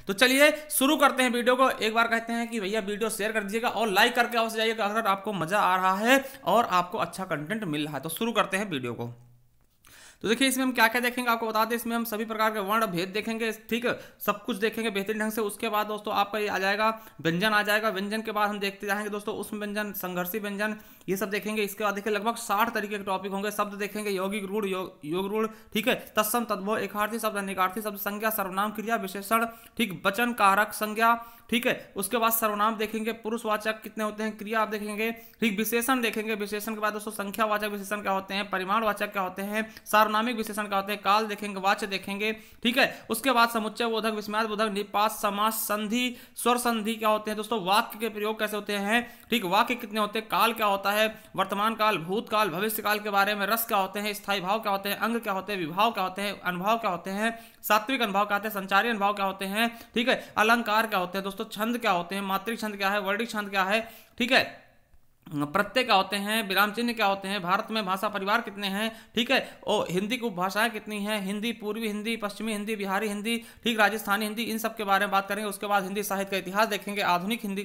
तो चलिए शुरू करते हैं वीडियो को। एक बार कहते हैं कि भैया वीडियो शेयर कर दीजिएगा और लाइक करके अवश्य जाइएगा अगर आपको मजा आ रहा है और आपको अच्छा कंटेंट मिल रहा है। तो शुरू करते हैं वीडियो को। तो देखिए इसमें हम क्या क्या देखेंगे आपको बता दें। इसमें हम सभी प्रकार के वर्ण भेद देखेंगे, ठीक है, सब कुछ देखेंगे बेहतरीन ढंग से। उसके बाद दोस्तों आपका ये आ जाएगा व्यंजन आ जाएगा। व्यंजन के बाद हम देखते जाएंगे दोस्तों उष्म व्यंजन, संघर्षी व्यंजन, ये सब देखेंगे। इसके बाद देखिए लगभग 60 तरीके के टॉपिक होंगे। शब्द देखेंगे यौगिक रूढ़, योग रूढ़, ठीक है, तत्सम तद्भव, एकार्थी शब्द, अनेकार्थी शब्द, संज्ञा, सर्वनाम, क्रिया, विशेषण, ठीक, वचन, कारक, संज्ञा, ठीक है। उसके बाद सर्वनाम देखेंगे, पुरुषवाचक कितने होते हैं, क्रिया आप देखेंगे, ठीक, विशेषण देखेंगे। विशेषण के बाद दोस्तों संख्यावाचक विशेषण क्या होते हैं, परिमाणवाचक क्या होते हैं, सार्वनामिक विशेषण क्या होते हैं, काल देखेंगे, वाच्य देखेंगे, ठीक है। उसके बाद समुच्चय बोधक, विस्मयार्थ बोधक, निपात, समास, संधि, स्वर संधि क्या होते हैं दोस्तों, वाक्य के प्रयोग कैसे होते हैं, ठीक, वाक्य कितने होते हैं, काल क्या होता है, वर्तमान काल, भूतकाल, भविष्य काल के बारे में, रस क्या होते हैं, स्थायी भाव क्या होते हैं, अंग क्या होते हैं, विभाव क्या होते हैं, अनुभाव क्या होते हैं, सात्विक अनुभाव क्या होते हैं, संचारी अनुभाव क्या होते हैं, ठीक है, अलंकार क्या होते हैं दोस्तों, छंद क्या होते हैं, मात्रिक छंद क्या है, वर्णिक छंद क्या है, ठीक है, प्रत्यय क्या होते हैं, विराम चिन्ह क्या होते हैं, भारत में भाषा परिवार कितने हैं, ठीक है, और हिंदी की उपभाषाएं कितनी हैं, हिंदी, पूर्वी हिंदी, पश्चिमी हिंदी, बिहारी हिंदी, ठीक, राजस्थानी हिंदी, इन सब के बारे में बात करेंगे। उसके बाद हिंदी साहित्य का इतिहास देखेंगे, आधुनिक हिंदी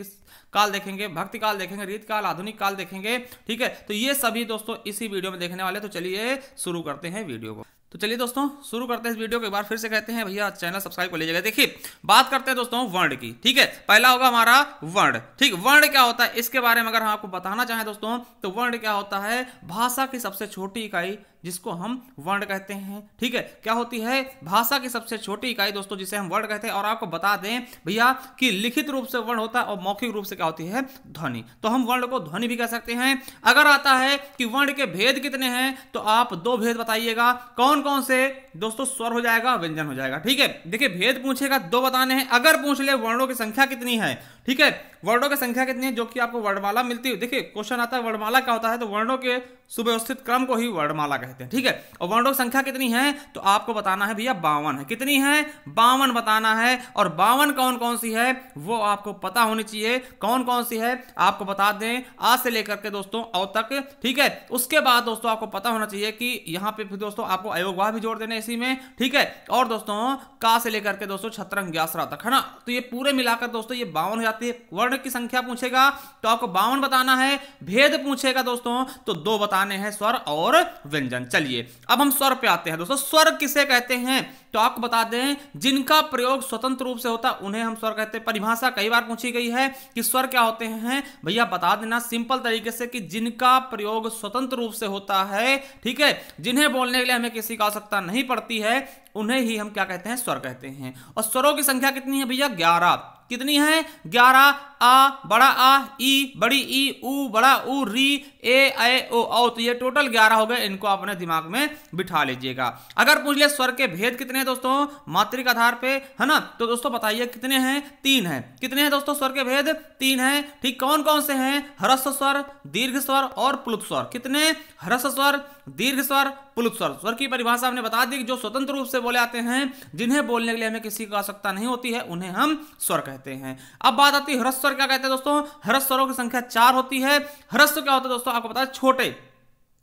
काल देखेंगे, भक्ति काल देखेंगे, रीत काल, आधुनिक काल देखेंगे, ठीक है। तो ये सभी दोस्तों इसी वीडियो में देखने वाले। तो चलिए शुरू करते हैं वीडियो को। तो चलिए दोस्तों शुरू करते हैं इस वीडियो को। एक बार फिर से कहते हैं भैया चैनल सब्सक्राइब कर लीजिएगा। देखिए बात करते हैं दोस्तों वर्ण की, ठीक है। पहला होगा हमारा वर्ण, ठीक। वर्ण क्या होता है इसके बारे में अगर हम आपको बताना चाहें दोस्तों, तो वर्ण क्या होता है, भाषा की सबसे छोटी इकाई जिसको हम वर्ण कहते हैं, ठीक है। क्या होती है, भाषा की सबसे छोटी इकाई दोस्तों जिसे हम वर्ण कहते हैं। और आपको बता दें भैया कि लिखित रूप से वर्ण होता है और मौखिक रूप से क्या होती है, ध्वनि। तो हम वर्ण को ध्वनि भी कह सकते हैं। अगर आता है कि वर्ण के भेद कितने हैं, तो आप 2 भेद बताइएगा। कौन कौन से दोस्तों, स्वर हो जाएगा, व्यंजन हो जाएगा, ठीक है। देखिए भेद पूछेगा 2 बताने हैं। अगर पूछ ले वर्णों की संख्या कितनी है, ठीक है, वर्णों की संख्या कितनी है जो कि आपको वर्णमाला मिलती है। देखिए क्वेश्चन आता है वर्णमाला क्या होता है, तो वर्णों के सुव्यवस्थित क्रम को ही वर्णमाला कहते हैं, ठीक है। और वर्णों की संख्या कितनी है, तो आपको बताना है भैया 52 है। कितनी है, 52 बताना है। और 52 कौन कौन सी है वो आपको पता होनी चाहिए। कौन कौन सी है आपको बता दें, आ से लेकर के दोस्तों औ तक, ठीक है। उसके बाद दोस्तों आपको पता होना चाहिए कि यहां पे फिर दोस्तों आपको अयोगवाह भी जोड़ देने इसी में, ठीक है। और दोस्तों का से लेकर के दोस्तों छत्रंग ग्यासरा तक, है ना। तो ये पूरे मिलाकर दोस्तों ये 52 हो जाती है। वर्ण की संख्या पूछेगा तो आपको 52 बताना है। भेद पूछेगा दोस्तों तो 2 बताने हैं, स्वर और व्यंजन। चलिए अब हम स्वर पे आते हैं दोस्तों। स्वर किसे कहते हैं, तो आपको बता दें जिनका प्रयोग स्वतंत्र रूप से होता है उन्हें हम स्वर कहते हैं। परिभाषा कई बार पूछी गई है कि स्वर क्या होते हैं, भैया बता देना सिंपल तरीके से कि जिनका प्रयोग स्वतंत्र रूप से होता है, ठीक है, जिन्हें बोलने के लिए हमें किसी की आवश्यकता नहीं पड़ती है, उन्हें ही हम क्या कहते हैं, स्वर कहते हैं। और स्वरों की संख्या कितनी है भैया, 11। कितनी है, 11। आ, बड़ा आ, ई, बड़ी ई, ऊ, बड़ा ऊ, री, ए, ओ, औ। तो ये टोटल 11 हो गए। इनको अपने दिमाग में बिठा लीजिएगा। अगर पूछ ले स्वर के भेद कितने हैं दोस्तों, मात्रिक आधार पे, है ना, तो दोस्तों बताइए कितने हैं, 3 हैं। कितने हैं दोस्तों स्वर के भेद, 3 हैं, ठीक। कौन कौन से हैं, ह्रस्व स्वर, दीर्घ स्वर और प्लुत स्वर। कितने, ह्रस्व स्वर, दीर्घ स्वर, प्लुत स्वर। स्वर की परिभाषा हमने बता दी, जो स्वतंत्र रूप से बोले आते हैं, जिन्हें बोलने के लिए हमें किसी की आवश्यकता नहीं होती है, उन्हें हम स्वर कहते हैं। अब बात आती है ह्रस्व स्वर क्या कहते हैं दोस्तों। ह्रस्व स्वरों की संख्या 4 होती है। ह्रस्व क्या होता है दोस्तों, आपको पता है छोटे,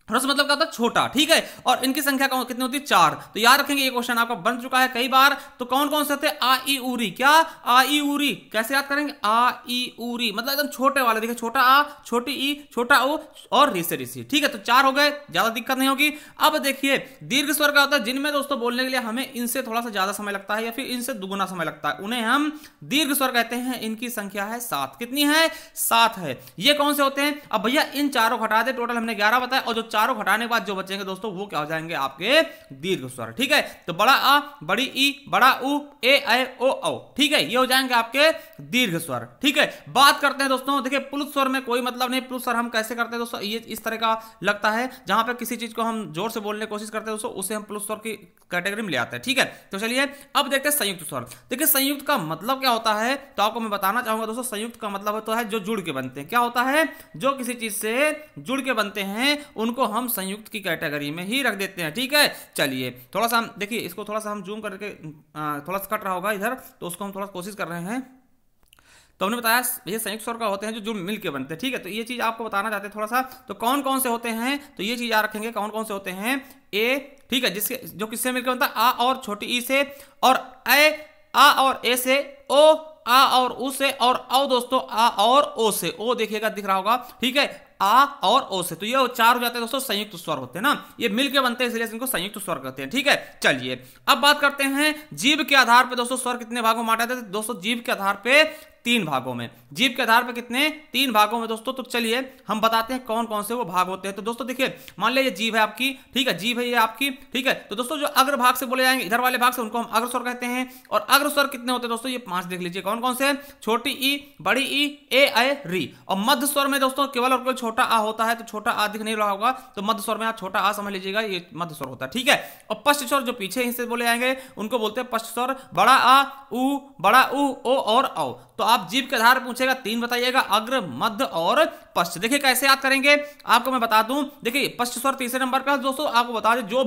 ह्रस्व मतलब क्या होता है, छोटा, ठीक है। और इनकी संख्या कितनी होती है, 4। तो याद रखेंगे ये क्वेश्चन आपका बन चुका है कई बार। तो कौन कौन से होते हैं, आ, ई, उरी। क्या, आ, ई, उरी। कैसे याद करेंगे, आ, ई, उरी मतलब एकदम छोटे वाले। देखिए छोटा आ, छोटी ई, छोटा ओ और री से ऋषि, ठीक है। तो 4 हो गए, ज्यादा दिक्कत नहीं होगी। अब देखिए दीर्घ स्वर क्या होता है, जिनमें दोस्तों बोलने के लिए हमें इनसे थोड़ा सा ज्यादा समय लगता है या फिर इनसे दुगुना समय लगता है, उन्हें हम दीर्घ स्वर कहते हैं। इनकी संख्या है 7। कितनी है, 7 है। ये कौन से होते हैं, अब भैया इन चारों हटा दे, टोटल हमने 11 बताया, और जो चारों हटाने के बाद जो बचेंगे दोस्तों वो क्या हो जाएंगे, आपके दीर्घ स्वर, ठीक है। तो बड़ा आ, बड़ी ई, बड़ा उ, ए, ओ, औ, ठीक है, ये हो जाएंगे आपके दीर्घ स्वर, ठीक है। बात करते हैं दोस्तों, देखिए प्लुत स्वर में कोई मतलब नहीं। प्लुत स्वर हम कैसे करते हैं दोस्तों, ये इस तरह का लगता है, जहां पे किसी चीज को हम जोर से बोलने की कोशिश करते हैं दोस्तों, उसे हम प्लुत स्वर की कैटेगरी में ले आते हैं, ठीक है। तो चलिए अब देखते हैं संयुक्त स्वर। देखिए संयुक्त का मतलब क्या होता है, तो आपको मैं बताना चाहूंगा दोस्तों, संयुक्त का मतलब होता है जो जुड़ के बनते हैं। क्या होता है, जो किसी चीज से जुड़ के बनते हैं उनको हम संयुक्त की कैटेगरी में ही रख देते हैं, ठीक है। चलिए थोड़ा सा हम देखिए, इसको थोड़ा सा हम जूम करके, थोड़ा सा कट रहा होगा इधर, तो उसको हम थोड़ा कोशिश कर रहे हैं। तो हमने बताया ये संयुक्त स्वर का होते हैं जो मिल के बनते हैं, ठीक है। तो ये चीज आपको बताना चाहते हैं थोड़ा सा, तो कौन कौन से होते हैं, तो ये चीज याद रखेंगे कौन कौन से होते हैं। ए, ठीक है, जिसके जो किससे मिलकर बनता है, आ और छोटी ई से, और ए, आ और ए से ओ, आ और उ से, और औ दोस्तों आ और ओ से। ओ देखिएगा दिख रहा होगा, ठीक है, आ और ओ से। तो ये चार हो जाते हैं दोस्तों, संयुक्त स्वर होते हैं ना, ये मिलके बनते हैं इसलिए इनको संयुक्त स्वर कहते हैं, ठीक है। चलिए अब बात करते हैं जीभ के आधार पे दोस्तों स्वर कितने भागों में बांटा जाता है। दोस्तों जीभ के आधार पे 3 भागों में, जीभ के आधार पे कितने, 3 भागों में दोस्तों। तो चलिए हम बताते हैं कौन कौन से वो भाग होते हैं। तो दोस्तों देखिए, मान लिया ये जीभ है आपकी, ठीक है, जीभ है ये आपकी, ठीक है। तो दोस्तों जो अग्र भाग से बोले जाएंगे, इधर वाले भाग से, उनको हम अग्र स्वर कहते हैं। और अग्र स्वर कितने होते हैं दोस्तों, ये 5 देख लीजिए कौन कौन से, छोटी ई, बड़ी ई, ए, ऐ, री। और मध्य स्वर में दोस्तों केवल और केवल छोटा आ होता है, तो छोटा आ दिख नहीं रहा होगा, तो मध्य स्वर में आप छोटा आ समझ लीजिएगा, ये मध्य स्वर होता है, ठीक है। और पश्च स्वर जो पीछे हिस्से बोले जाएंगे उनको बोलते हैं पश्च स्वर, बड़ा आ, उ, बड़ा उ, ओ और औ। तो आप जीभ के आधार पूछेगा 3 बताइएगा, अग्र, मध्य और पश्च। देखिए कैसे याद करेंगे आपको मैं बता दूं, देखिए पश्च स्वर तीसरे नंबर पे है दोस्तों। आपको बता दें जो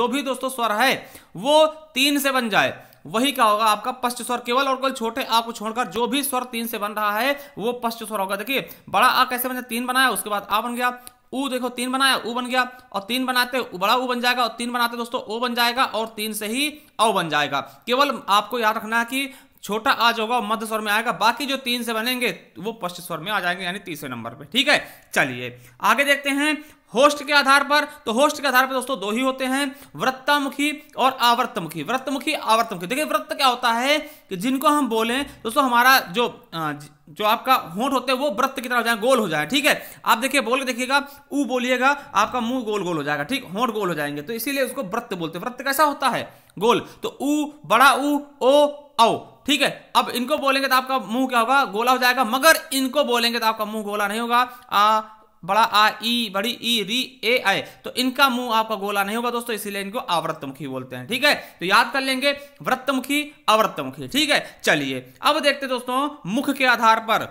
भी दोस्तों स्वर है वो 3 से बन जाए वही क्या होगा आपका पश्च स्वर। केवल और केवल छोटे आ को छोड़कर जो भी स्वर 3 से बन रहा है वो पश्च स्वर होगा। देखिए बड़ा आ कैसे बना, 3 बनाया, उसके बाद आ बन गया, ऊ देखो 3 बनाया, ऊ बन गया, और 3 बनाते बड़ा ऊ बन जाएगा, और 3 बनाते दोस्तों ओ बन जाएगा, और 3 से ही औ बन जाएगा। केवल आपको याद रखना है कि छोटा आ जो होगा मध्य स्वर में आएगा, बाकी जो 3 से बनेंगे वो पश्च स्वर में आ जाएंगे, यानी तीसरे नंबर पे, ठीक है। चलिए आगे देखते हैं होस्ट के आधार पर। तो होस्ट के आधार पर दोस्तों 2 ही होते हैं, वृत्तमुखी और आवर्तमुखी। वृत्तमुखी, आवर्तमुखी। देखिए वृत्त क्या होता है कि जिनको हम बोलें दोस्तों, हमारा जो आपका होंठ होते हैं वो वृत्त की तरह हो जाए, गोल हो जाए, ठीक है। आप देखिए बोल के देखिएगा, ऊ बोलिएगा, आपका मुंह गोल गोल हो जाएगा, ठीक, होंठ गोल हो जाएंगे, तो इसीलिए उसको वृत्त बोलते हैं। वृत्त कैसा होता है, गोल। तो ऊ, बड़ा ऊ, ओ, औ, ठीक है। अब इनको बोलेंगे तो आपका मुंह क्या होगा, गोला हो जाएगा, मगर इनको बोलेंगे तो आपका मुंह गोला नहीं होगा। आ, बड़ा आ, ई, बड़ी ई, री, ए, आए, तो इनका मुंह आपका गोला नहीं होगा दोस्तों, इसीलिए इनको आवृत्तमुखी बोलते हैं, ठीक है। तो याद कर लेंगे वृत्तमुखी, आवृत्तमुखी, ठीक है। चलिए अब देखते हैं दोस्तों मुख के आधार पर।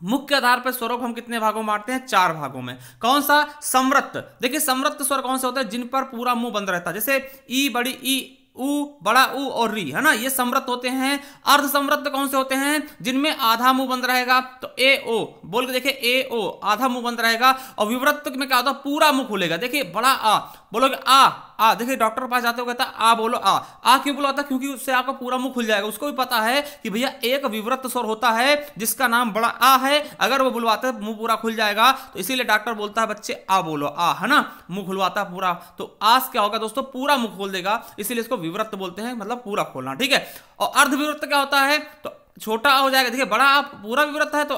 मुख के आधार पर स्वरों को हम कितने भागों में बांटते हैं, 4 भागों में। कौन सा, समृत्त। देखिए समृत्त स्वर कौन से होते हैं, जिन पर पूरा मुंह बंद रहता है, जैसे ई, बड़ी ई, ऊ, बड़ा ऊ और री, है ना, ये समृत्त होते हैं। अर्ध समृत्त कौन से होते हैं, जिनमें आधा मुंह बंद रहेगा, तो ए ओ बोल के देखिए, ए ओ आधा मुंह बंद रहेगा। और विवृत्त में क्या होता है, पूरा मुंह खुलेगा। देखिए बड़ा आ बोलोगे, आ देखिए डॉक्टर के पास जाते हो कहता है आ बोलो, आ क्यों बुलाता, क्योंकि उससे आपका पूरा मुंह खुल जाएगा। उसको भी पता है कि भैया एक विवृत्त स्वर होता है जिसका नाम बड़ा आ है, अगर वो बुलवाते हैं मुंह पूरा खुल जाएगा, तो इसीलिए डॉक्टर बोलता है बच्चे आ बोलो, आ, है ना, मुंह खुलवाता है पूरा। तो आस क्या होगा दोस्तों, पूरा मुंह खोल देगा, इसीलिए इसको विवृत्त बोलते हैं, मतलब पूरा खोलना, ठीक है। और अर्धविवृत्त क्या होता है, तो छोटा हो जाएगा। देखिए बड़ा आ पूरा विवृत्त है, तो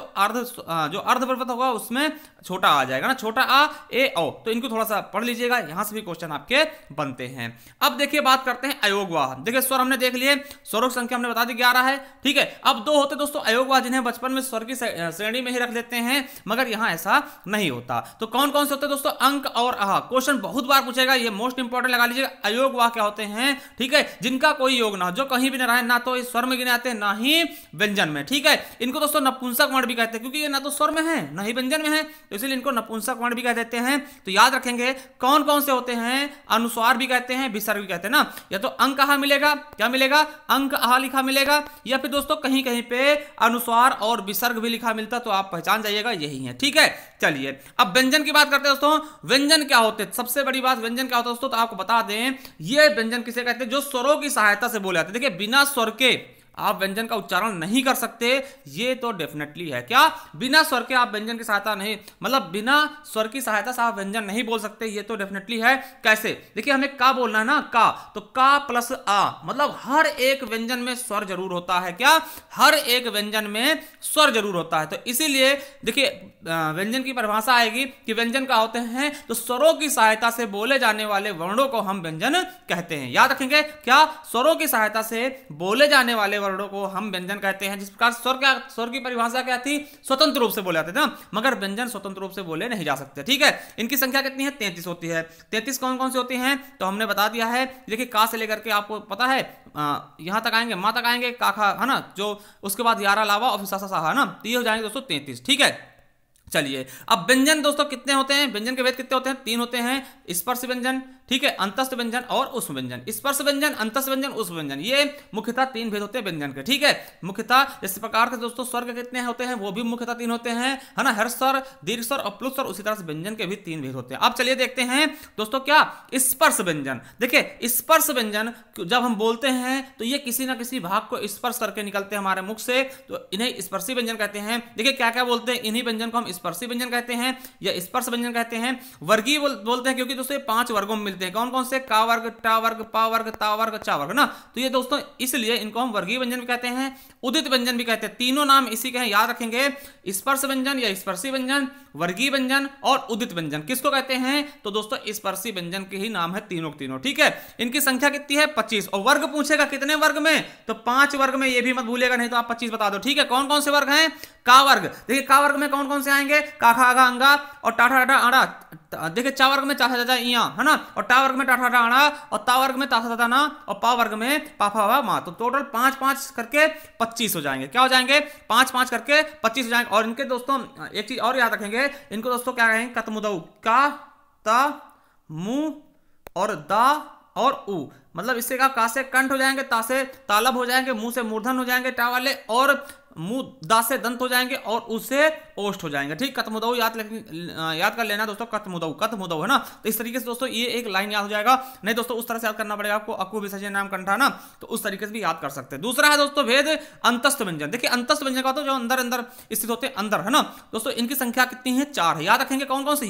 जो अर्धविवृत्त होगा उसमें छोटा आ जाएगा ना, छोटा आ, ए, ओ। तो इनको थोड़ा सा पढ़ लीजिएगा, यहां से भी क्वेश्चन आपके बनते हैं। अब देखिए बात करते हैं अयोगवाह। देखिए स्वर हमने देख लिए, स्वरों की संख्या हमने बता दी 11 है, ठीक है। अब 2 होते दोस्तों अयोगवाह, जिन्हें बचपन में स्वर की श्रेणी में ही रख देते हैं, मगर यहां ऐसा नहीं होता। तो कौन कौन से होते हैं दोस्तों, अंक और आह। क्वेश्चन बहुत बार पूछेगा, ये मोस्ट इंपॉर्टेंट लगा लीजिएगा। अयोगवाह क्या होते हैं, ठीक है, जिनका कोई योग ना हो, जो कहीं भी ना रहे, ना तो इस स्वर में गिने आते हैं ना ही व्यंजन में, ठीक है। इनको दोस्तों नपुंसक वर्ण भी कहते हैं, क्योंकि ये ना तो स्वर में है ना ही व्यंजन में है, तो इसलिए इनको नपुंसक वर्ण भी कह देते हैं। तो याद रखेंगे कौन कौन से होते हैं, अनुस्वार भी कहते हैं, विसर्ग भी कहते हैं ना। या तो अंक आहा मिलेगा, क्या मिलेगा, अंक आहा लिखा मिलेगा, या फिर दोस्तों कहीं कहीं पे अनुस्वार और विसर्ग भी लिखा मिलता, तो आप पहचान जाइएगा यही है, ठीक है। चलिए अब व्यंजन की बात करते हैं दोस्तों। व्यंजन क्या होते हैं, सबसे बड़ी बात व्यंजन क्या होता है दोस्तों, तो आपको बता दें ये व्यंजन किसे कहते हैं, जो स्वरों की सहायता से बोले जाते हैं। देखिए बिना स्वर के आप व्यंजन का उच्चारण नहीं कर सकते, ये तो डेफिनेटली है। क्या, बिना स्वर के आप व्यंजन की सहायता नहीं, मतलब बिना स्वर की सहायता से आप व्यंजन नहीं बोल सकते, ये तो डेफिनेटली है। कैसे, देखिए हमें का बोलना है ना, का, तो का प्लस आ, मतलब हर एक व्यंजन में स्वर जरूर होता है। क्या, हर एक व्यंजन में स्वर जरूर होता है। तो इसीलिए देखिए व्यंजन की परिभाषा आएगी कि व्यंजन क्या होते हैं, तो स्वरों की सहायता से बोले जाने वाले वर्णों को हम व्यंजन कहते हैं। याद रखेंगे, क्या, स्वरों की सहायता से बोले जाने वाले वर्णों को हम व्यंजन कहते हैं। जिस प्रकार स्वर की परिभाषा क्या थी, स्वतंत्र रूप से बोले जाते थे ना, मगर व्यंजन स्वतंत्र रूप से बोले नहीं जा सकते, ठीक है। इनकी संख्या कितनी है, 33 होती है। 33 कौन कौन सी होती हैं, तो हमने बता दिया है। देखिए का से लेकर के आपको पता है यहां तक आएंगे, मां तक आएंगे, काखा, है ना, जो उसके बाद 11 लावा और फिर सा सा, है ना, तो ये हो जाएंगे दोस्तों 33, ठीक है। चलिए अब व्यंजन दोस्तों कितने होते हैं, व्यंजन के भेद कितने होते हैं, 3 होते हैं। स्पर्श व्यंजन, ठीक है, अंतस्थ व्यंजन और उष्म व्यंजन, स्पर्श व्यंजन, अंतस्थ व्यंजन, उष्म व्यंजन, ये मुख्यतः 3 भेद होते हैं व्यंजन के। ठीक है, मुख्यतः इस प्रकार के दोस्तों स्वर के कितने होते हैं, वो भी मुख्यतः 3 होते हैं, है ना, हर्ष स्वर, दीर्घ स्वर और प्लुत स्वर। उसी तरह से व्यंजन के भी 3 भेद होते हैं। अब चलिए देखते हैं दोस्तों क्या स्पर्श व्यंजन। देखिए स्पर्श व्यंजन जब हम बोलते हैं तो ये किसी ना किसी भाग को स्पर्श करके निकलते हैं हमारे मुख से, तो इन्हें स्पर्शी व्यंजन कहते हैं। देखिए क्या क्या बोलते हैं, इन्हीं व्यंजन को हम स्पर्शी व्यंजन कहते हैं या स्पर्श व्यंजन कहते हैं। वर्गीय बोलते हैं क्योंकि दोस्तों 5 वर्गों में मिलते हैं। कौन कौन से, का वर्ग, टा वर्ग, पा वर्ग, ता वर्ग, चा वर्ग ना, तो ये दोस्तों इसलिए इनको हम वर्गीय व्यंजन भी कहते हैं, उदित व्यंजन भी कहते हैं। तीनों नाम इसी के हैं, याद रखेंगे, स्पर्श व्यंजन या स्पर्शी व्यंजन, वर्गीय व्यंजन और उदित व्यंजन। किसको कहते हैं, तो दोस्तों स्पर्शी व्यंजन के ही नाम है तीनों तीनों। ठीक है, इनकी संख्या कितनी है, 25। और वर्ग पूछेगा कितने वर्ग में, तो 5 वर्ग में, ये भी मत भूलिएगा, नहीं तो आप 25 बता दो। ठीक है, कौन कौन से वर्ग हैं, का वर्ग। देखिए का वर्ग में कौन कौन से आएंगे, का खा आगा अंगा और टाठा टाठा आड़ा। देखिए चा वर्ग में चाचा चाचा इया, है ना, और टा वर्ग में टाठा टाठा आड़ा, और ता वर्ग में ताथा ताता ना, और पा वर्ग में पाफा वा मा। तो टोटल 5-5 करके 25 हो जाएंगे। क्या हो जाएंगे, 5-5 करके 25 हो जाएंगे। और इनके दोस्तों एक चीज और याद रखेंगे, इनको दोस्तों क्या कहेंगे, कतमुदऊ, का, ता, मु और दा और उ। मतलब इससे का से कंठ हो जाएंगे, ता से तालब हो जाएंगे, मुंह से मूर्धन हो जाएंगे टा वाले, और मुंह दा से दंत हो जाएंगे और उससे ओष्ठ हो जाएंगे। ठीक, कतमुदऊ याद कर लेना दोस्तों, कतमुदऊ है ना। तो इस तरीके से दोस्तों ये एक लाइन याद हो जाएगा। नहीं दोस्तों उस तरह से याद करना पड़ेगा आपको, अकु विसर्जन नाम कंठा ना, तो उस तरीके से भी याद कर सकते हैं। दूसरा है दोस्तों भेद अंतस्थ व्यंजन। देखिए अंतस्थ व्यंजन का तो जो अंदर अंदर स्थित होते हैं, अंदर, है ना दोस्तों, इनकी संख्या कितनी है, 4 है। याद रखेंगे कौन कौन से,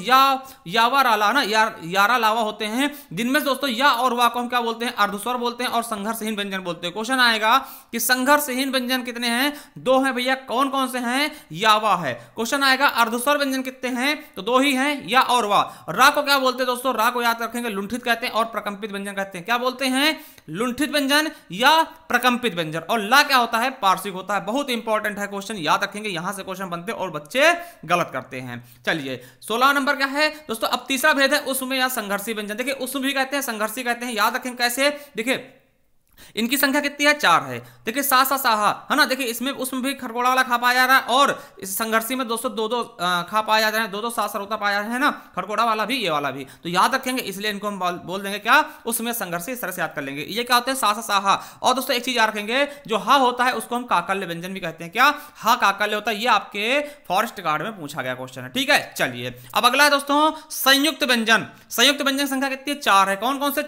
यावा राला ना, यारा लावा होते हैं, जिनमें से दोस्तों या और वा को हम क्या बोलते हैं, अर्धस्वर बोलते हैं और संघर्षहीन व्यंजन बोलते हैं। क्वेश्चन आएगा कि संघर्षहीन व्यंजन कितने हैं, 2 हैं भैया। कौन कौन से हैं, यावा है। क्वेश्चन आएगा अर्धस्वर व्यंजन कितने हैं, तो 2 ही हैं, या और वा। रा को क्या बोलते हैं दोस्तों, रा को याद रखेंगे लुंठित कहते हैं और प्रकंपित व्यंजन कहते हैं। क्या बोलते हैं, लुंठित व्यंजन या प्रकंपित व्यंजन। और ला क्या होता है, पार्श्विक होता है। बहुत इंपॉर्टेंट है क्वेश्चन, याद रखेंगे, यहां से क्वेश्चन बनते हैं और बच्चे गलत करते हैं। चलिए 16 नंबर क्या है दोस्तों, अब तीसरा भेद है उसमें या संघर्षी व्यंजन। देखिए उसमें भी कहते हैं, संघर्षी कहते हैं। याद रखेंगे कैसे, देखिए इनकी संख्या कितनी है, 4 है। देखिए सा सा साहा, है ना, देखिए इसमें उसमें भी खरगोड़ा वाला खा पाया जा रहा है, और इस संघर्षी में दोस्तों 2-2 खा पाया जा रहा है, 2-2 सा सरोता पाया है ना, खरगोड़ा वाला भी ये वाला भी। तो याद रखेंगे, इसलिए इनको हम बोल देंगे क्या, उसमें संघर्षी, इस तरह से याद कर लेंगे। ये क्या होते हैं, सा सा साहा। और दोस्तों एक चीज याद रखेंगे, जो हा होता है उसको हम काकल्य व्यंजन भी कहते हैं। क्या, हा काकल्य होता है। ये आपके फॉरेस्ट गार्ड में पूछा गया क्वेश्चन है। ठीक है, चलिए अब अगला है दोस्तों संयुक्त व्यंजन। संयुक्त व्यंजन संख्या कितनी है, 4 है। कौन कौन से,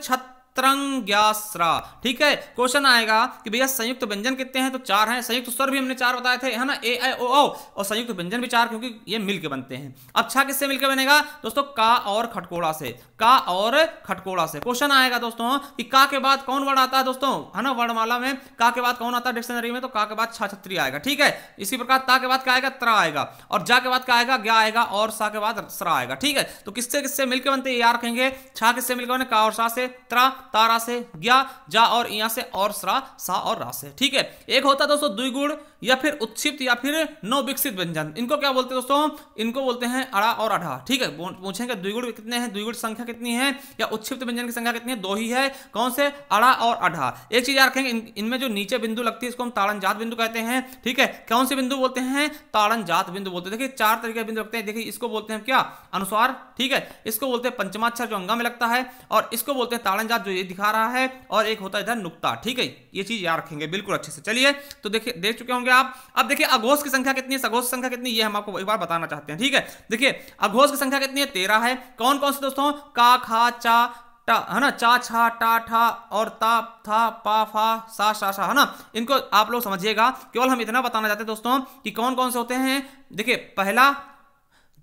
छत्रंग्यास्रा। ठीक है, क्वेश्चन आएगा कि भैया संयुक्त व्यंजन कितने हैं, तो 4 हैं। संयुक्त स्वर भी हमने 4 बताए थे, है ना, ए आई ओ औ। और संयुक्त व्यंजन भी 4, क्योंकि ये मिलके बनते हैं। अब छा किससे मिलकर बनेगा दोस्तों, का और खटकोड़ा से, का और खटकोड़ा से। क्वेश्चन आएगा दोस्तों कि का के बाद कौन वर्ण आता है दोस्तों, है ना, वर्णमाला में का के बाद कौन आता है डिक्शनरी में, तो का के बाद छा छत्री आएगा। ठीक है, इसी प्रकार ता के बाद क्या आएगा, त्रा आएगा, और जा के बाद क्या आएगा, ज्ञा आएगा, और सा के बाद सरा आएगा। ठीक है, तो किससे किससे मिलकर बनते हैं याद रखेंगे, छा किससे मिलकर बने, का और सा से, त्रा तारा से, ज्ञा जा और इया से, और सरा सा और रा से। ठीक है, एक होता है दोस्तों द्विगुण या फिर उत्क्षिप्त या फिर नवविकसित व्यंजन। इनको क्या बोलते हैं दोस्तों, इनको बोलते हैं अड़ा और अढ़ा। ठीक है, पूछेंगे द्विगुण कितने हैं, द्विगुण संख्या कितनी है, या उत्क्षिप्त व्यंजन की संख्या कितनी है, 2 ही है। कौन से, अड़ा और अढ़ा। एक चीज याद रखेंगे, इनमें जो नीचे बिंदु लगती है इसको हम ताड़न जात बिंदु कहते हैं। ठीक है, कौन से बिंदु बोलते हैं, ताड़न जात बिंदु बोलते हैं। देखिए 4 तरीके के बिंदु लगते हैं। देखिए इसको बोलते हैं क्या, अनुस्वार। ठीक है, इसको बोलते हैं पंचमाक्षर जो अंगा में लगता है, और इसको बोलते हैं ताड़न जात जो ये दिखा रहा है, और एक होता है इधर नुक्ता। ठीक है, ये चीज याद रखेंगे बिल्कुल अच्छे से। चलिए तो देखिए देख चुके होंगे आप। अब देखिए अघोष की संख्या कितनी है, सघोष की संख्या कितनी है, ये हम आपको एक बार बताना चाहते हैं। ठीक है, देखिए अघोष की संख्या कितनी है, 13 है। कौन कौन से दोस्तों, का खा चा टा, है ना, चा छा टा ठा और ता था पा फा सा शा शा, है ना। इनको आप लोग समझिएगा, केवल हम इतना बताना चाहते हैं दोस्तों कि कौन कौन से होते हैं। देखिए पहला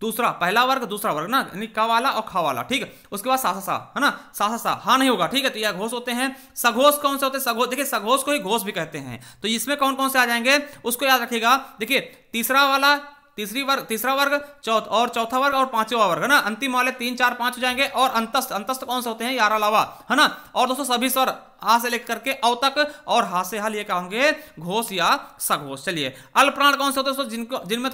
दूसरा, पहला वर्ग दूसरा वर्ग ना, यानी का वाला और खा वाला। ठीक है, उसके बाद सा सा सा, है ना, सा सा सा हा नहीं होगा। ठीक है, तो ये घोष होते हैं। सघोष कौन से होते हैं, सघोष, देखिए सघोष को ही घोष भी कहते हैं। तो इसमें कौन कौन से आ जाएंगे उसको याद रखिएगा। देखिए तीसरा वाला, तीसरा वर्ग, चौथा वर्ग और 5वां वर्ग, है ना। अंतिम वाले 3 4 5 हो जाएंगे। और अंतस्थ कौन से होते हैं, यारा लावा, है ना। और दोस्तों सभी स्वर आ से लेकर के औ तक, और हा से हल ये क्या होंगे, घोष या सघोष। चलिए अल्पप्राण कौन से होते हैं दोस्तों, जिनमें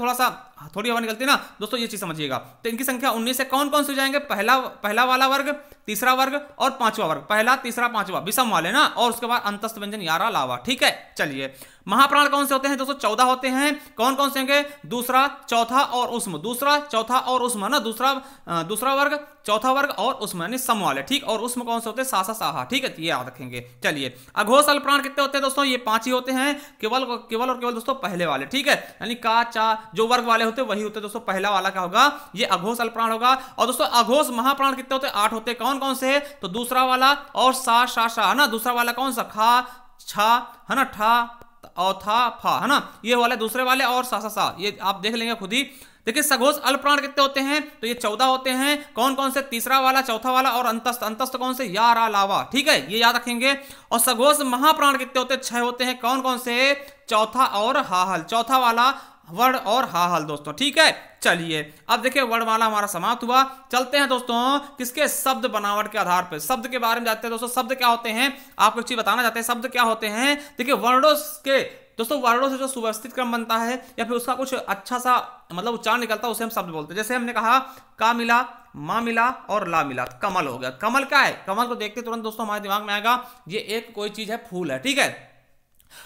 थोड़ी हवा निकलती है ना दोस्तों, ये चीज समझिएगा। तो इनकी संख्या 19 से कौन कौन से हो जाएंगे, पहला वाला वर्ग, तीसरा वर्ग और पांचवा वर्ग, पहला तीसरा पांचवा विषम वाले ना, और उसके बाद अंतस्थ व्यंजन यारा लावा। ठीक है, चलिए महाप्राण कौन से होते हैं दोस्तों, 14 होते हैं। कौन कौन से होंगे, दूसरा चौथा और उष्म, दूसरा चौथा और उष्म ना, दूसरा वर्ग, चौथा वर्ग और उष्म यानी सम वाले। ठीक, और उष्म कौन से होते हैं, सासा साहा। ठीक है, ये याद रखेंगे। चलिए अघोष अल्पप्राण कितने होते हैं दोस्तों, ये 5 ही होते हैं, केवल और केवल दोस्तों पहले वाले। ठीक है, यानी का चा जो वर्ग वाले होते हैं वही होते हैं दोस्तों, पहला वाला क्या होगा, ये अघोष अल्पप्राण होगा। और दोस्तों अघोष महाप्राण कितने होते हैं, 8 होते हैं। कौन कौन से, तो दूसरा वाला और सा शा शा है ना, दूसरा वाला कौन सा, खा छा है ना, ठा और था फा है ना, ये वाले दूसरे वाले, और सा सा सा, ये आप देख लेंगे खुद ही। देखिए सघोष अल्पप्राण कितने होते हैं, तो ये 14 होते हैं। कौन कौन से, तीसरा वाला, चौथा वाला और अंतस्थ कौन से, या रा लावा। ठीक है, ये याद रखेंगे। और सघोष महाप्राण कितने होते हैं, 6 होते हैं। कौन कौन से, चौथा और हाहल, चौथा वाला वर्ण और हाहल दोस्तों। ठीक है, चलिए अब देखिए वर्णमाला हमारा समाप्त हुआ। चलते हैं दोस्तों किसके, शब्द बनावट के आधार पर शब्द के बारे में जानते हैं दोस्तों। शब्द क्या होते हैं, आपको एक चीज बताना चाहते हैं, शब्द क्या होते हैं। देखिए वर्णों के दोस्तों, वर्णों से जो सुव्यवस्थित क्रम बनता है या फिर उसका कुछ अच्छा सा मतलब उच्चारण निकलता है, उसे हम शब्द बोलते हैं। जैसे हमने कहा का मिला, मां मिला और ला मिला, कमल हो गया। कमल क्या है, कमल को देखते तुरंत दोस्तों हमारे दिमाग में आएगा ये एक कोई चीज है, फूल है। ठीक है,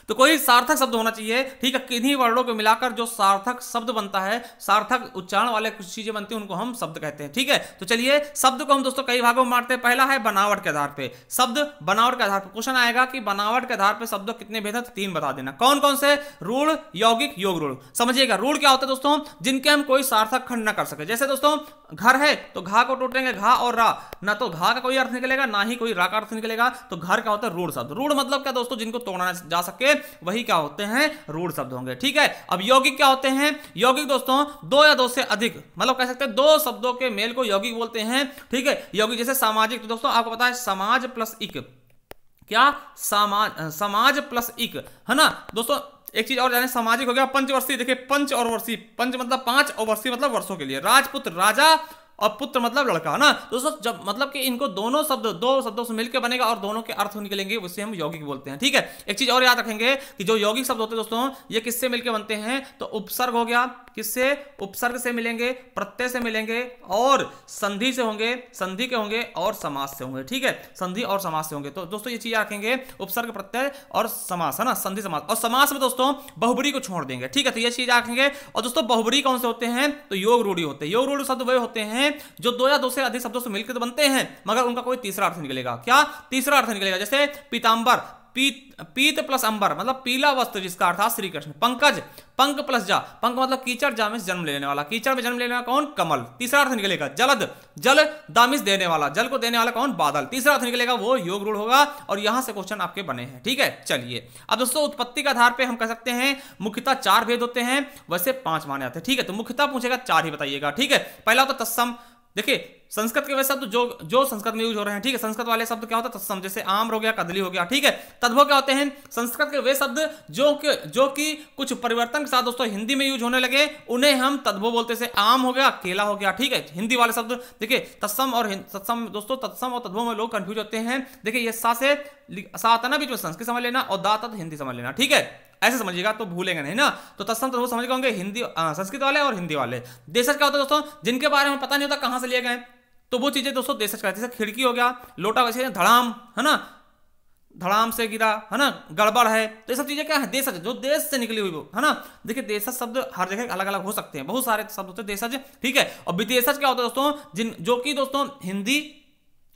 तो कोई सार्थक शब्द होना चाहिए। ठीक है, किन्हीं वर्णों को मिलाकर जो सार्थक शब्द बनता है, सार्थक उच्चारण वाले कुछ चीजें बनती हैं, उनको हम शब्द कहते हैं। ठीक है, तो चलिए शब्द को हम दोस्तों कई भागों में बांटते हैं। पहला है बनावट के आधार पे, शब्द बनावट के आधार पर। क्वेश्चन आएगा कि बनावट के आधार पर शब्द कितने भेद हैं, 3 बता देना। कौन कौन से, रूढ़, यौगिक, योग रूढ़। समझिएगा रूढ़ क्या होता है दोस्तों, जिनके हम कोई सार्थक खंड ना कर सके। जैसे दोस्तों घर है तो घा को टोटेंगे, घा और रा, ना तो घा का कोई अर्थ निकलेगा ना ही कोई रा का अर्थ निकलेगा, तो घर क्या होता है, रूढ़ शब्द। रूढ़ मतलब क्या दोस्तों, जिनको तोड़ना जा सके वही क्या होते हैं, रूढ़ शब्द होंगे। ठीक है, अब यौगिक क्या होते हैं, यौगिक दोस्तों 2 या 2 से अधिक, मतलब कह सकते हैं 2 शब्दों के मेल को यौगिक बोलते हैं। ठीक है, यौगिक जैसे सामाजिक, तो दोस्तों आपको पता है समाज प्लस इक, क्या समाज प्लस इक है ना दोस्तों। एक चीज और जाने, सामाजिक हो गया पंचवर्षीय। देखिए पंच और वर्षीय, पंच मतलब 5 और वर्षीय मतलब वर्षों के लिए। राजपुत्र राजा और पुत्र मतलब लड़का ना दोस्तों, जब मतलब कि इनको दोनों शब्द 2 शब्दों से मिलकर बनेगा और दोनों के अर्थ निकलेंगे, उसे हम यौगिक बोलते हैं। ठीक है, एक चीज और याद रखेंगे कि जो यौगिक शब्द होते हैं दोस्तों, ये किससे मिलकर बनते हैं, तो उपसर्ग हो गया, किससे, उपसर्ग से मिलेंगे, प्रत्यय से मिलेंगे और संधि से होंगे, संधि के होंगे और समास से होंगे। ठीक है, संधि और समास से होंगे। तो दोस्तों ये चीज रखेंगे, उपसर्ग, प्रत्यय और समास है ना, संधि समास। और समास में दोस्तों बहुब्री को छोड़ देंगे। ठीक है, तो ये चीज रखेंगे। और दोस्तों बहुब्री कौन से होते हैं, तो योग रूढ़ी होते हैं। योग रूढ़ी शब्द वे होते हैं जो 2 या 2 से अधिक शब्दों से मिलकर तो बनते हैं, मगर उनका कोई तीसरा अर्थ निकलेगा। क्या तीसरा अर्थ निकलेगा, जैसे पीतांबर, पीत प्लस अंबर मतलब पीला वस्त्र, जिसका अर्थ श्री कृष्ण। पंकज, पंक प्लस जा, पंक मतलब कीचड़, जामिस जन्म लेने वाला, कीचड़ में जन्म लेने वाला कौन, कमल, तीसरा अर्थ निकलेगा। जलद, जल दामिस देने वाला, जल को देने वाला कौन, बादल, तीसरा अर्थ निकलेगा, वो योग रूढ़ होगा। और यहां से क्वेश्चन आपके बने हैं। ठीक है, चलिए अब दोस्तों उत्पत्ति के आधार पर हम कह सकते हैं मुख्यतः 4 भेद होते हैं, वैसे 5 माने जाते हैं। ठीक है, तो मुख्यतः पूछेगा 4 ही बताइएगा। ठीक है, पहला होता तत्सम। देखिए संस्कृत के वे शब्द जो संस्कृत में यूज हो रहे हैं, ठीक है, संस्कृत वाले शब्द क्या होता है, तत्सम। जैसे आम हो गया, कदली हो गया। ठीक है, तद्भव क्या होते हैं, संस्कृत के वे शब्द जो कि कुछ परिवर्तन के साथ दोस्तों हिंदी में यूज होने लगे, उन्हें हम तद्भव बोलते हैं। जैसे आम हो गया, केला हो गया। ठीक है, हिंदी वाले शब्द। देखिए तत्सम और तत्सम दोस्तों, तत्सम और तद्भव में लोग कंफ्यूज होते हैं। देखिए ये सा से सा आता ना बीच में, संस्कृत समझ लेना, और दा तत् हिंदी समझ लेना। ठीक है, ऐसे समझिएगा तो भूलेंगे नहीं ना। तो तत्सम तद्भव समझ होंगे हिंदी, संस्कृत वाले और हिंदी वाले। देशज क्या होता है दोस्तों, जिनके बारे में पता नहीं होता कहां से लिए गए, तो वो चीजें दोस्तों देशज कहते हैं। जैसे खिड़की हो गया, लोटा वैसे धड़ाम है ना, धड़ाम से गिरा है ना, गड़बड़ है, तो ये सब चीजें क्या है, देशज, जो देश से निकली हुई वो है ना। देखिए देशज शब्द हर जगह अलग अलग हो सकते हैं, बहुत सारे शब्द होते हैं देशज। ठीक है, और विदेशज क्या होता है दोस्तों, जो कि दोस्तों हिंदी,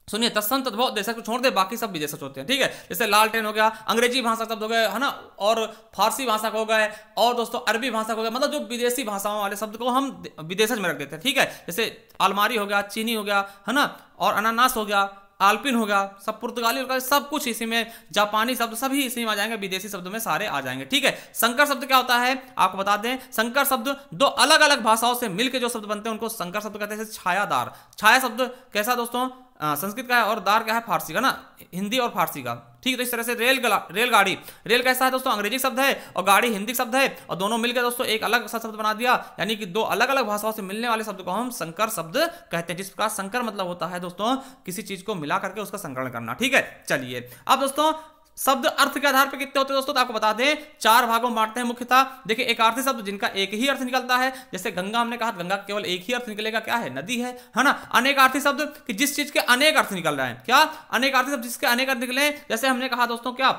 सुनिए तत्सम तद्भव देशज को छोड़ दे, बाकी सब विदेशज होते हैं। ठीक है, जैसे लालटेन हो गया, अंग्रेजी भाषा शब्द हो गए है ना, और फारसी भाषा हो गए, और दोस्तों अरबी भाषा हो गया, मतलब जो विदेशी भाषाओं वाले शब्द को हम विदेशज में रख देते हैं। ठीक है, जैसे अलमारी हो गया, चीनी हो गया है ना, और अनानास हो गया, आल्पिन हो गया, सब पुर्तगाली होगा, सब कुछ इसी में, जापानी शब्द सभी इसी में आ जाएंगे, विदेशी शब्द में सारे आ जाएंगे। ठीक है, संकर शब्द क्या होता है आपको बता दें, संकर शब्द 2 अलग अलग भाषाओं से मिलकर जो शब्द बनते हैं उनको संकर शब्द कहते हैं। छायादार, छाया शब्द कैसा दोस्तों, संस्कृत का है और दार क्या है फारसी का ना, हिंदी और फारसी का। ठीक है, तो इस तरह से रेलगाड़ी, रेल कैसा है दोस्तों, अंग्रेजी शब्द है और गाड़ी हिंदी शब्द है और दोनों मिलकर दोस्तों एक अलग सा शब्द बना दिया, यानी कि दो अलग अलग भाषाओं से मिलने वाले शब्द को हम संकर शब्द कहते हैं। जिस प्रकार संकर मतलब होता है दोस्तों किसी चीज को मिला करके उसका संकलन करना। ठीक है, चलिए अब दोस्तों शब्द अर्थ के आधार पर कितने होते हैं दोस्तों, तो आपको बता दें 4 भागों में बांटते हैं मुख्यतः। देखिए एक अर्थी शब्द जिनका एक ही अर्थ निकलता है, जैसे गंगा, हमने कहा गंगा केवल एक ही अर्थ निकलेगा, क्या है, नदी है ना। अनेक अर्थी शब्द कि जिस चीज के अनेक अर्थ निकल रहे हैं, क्या, अनेक अर्थी शब्द जिसके अनेक अर्थ निकले, जैसे हमने कहा दोस्तों क्या,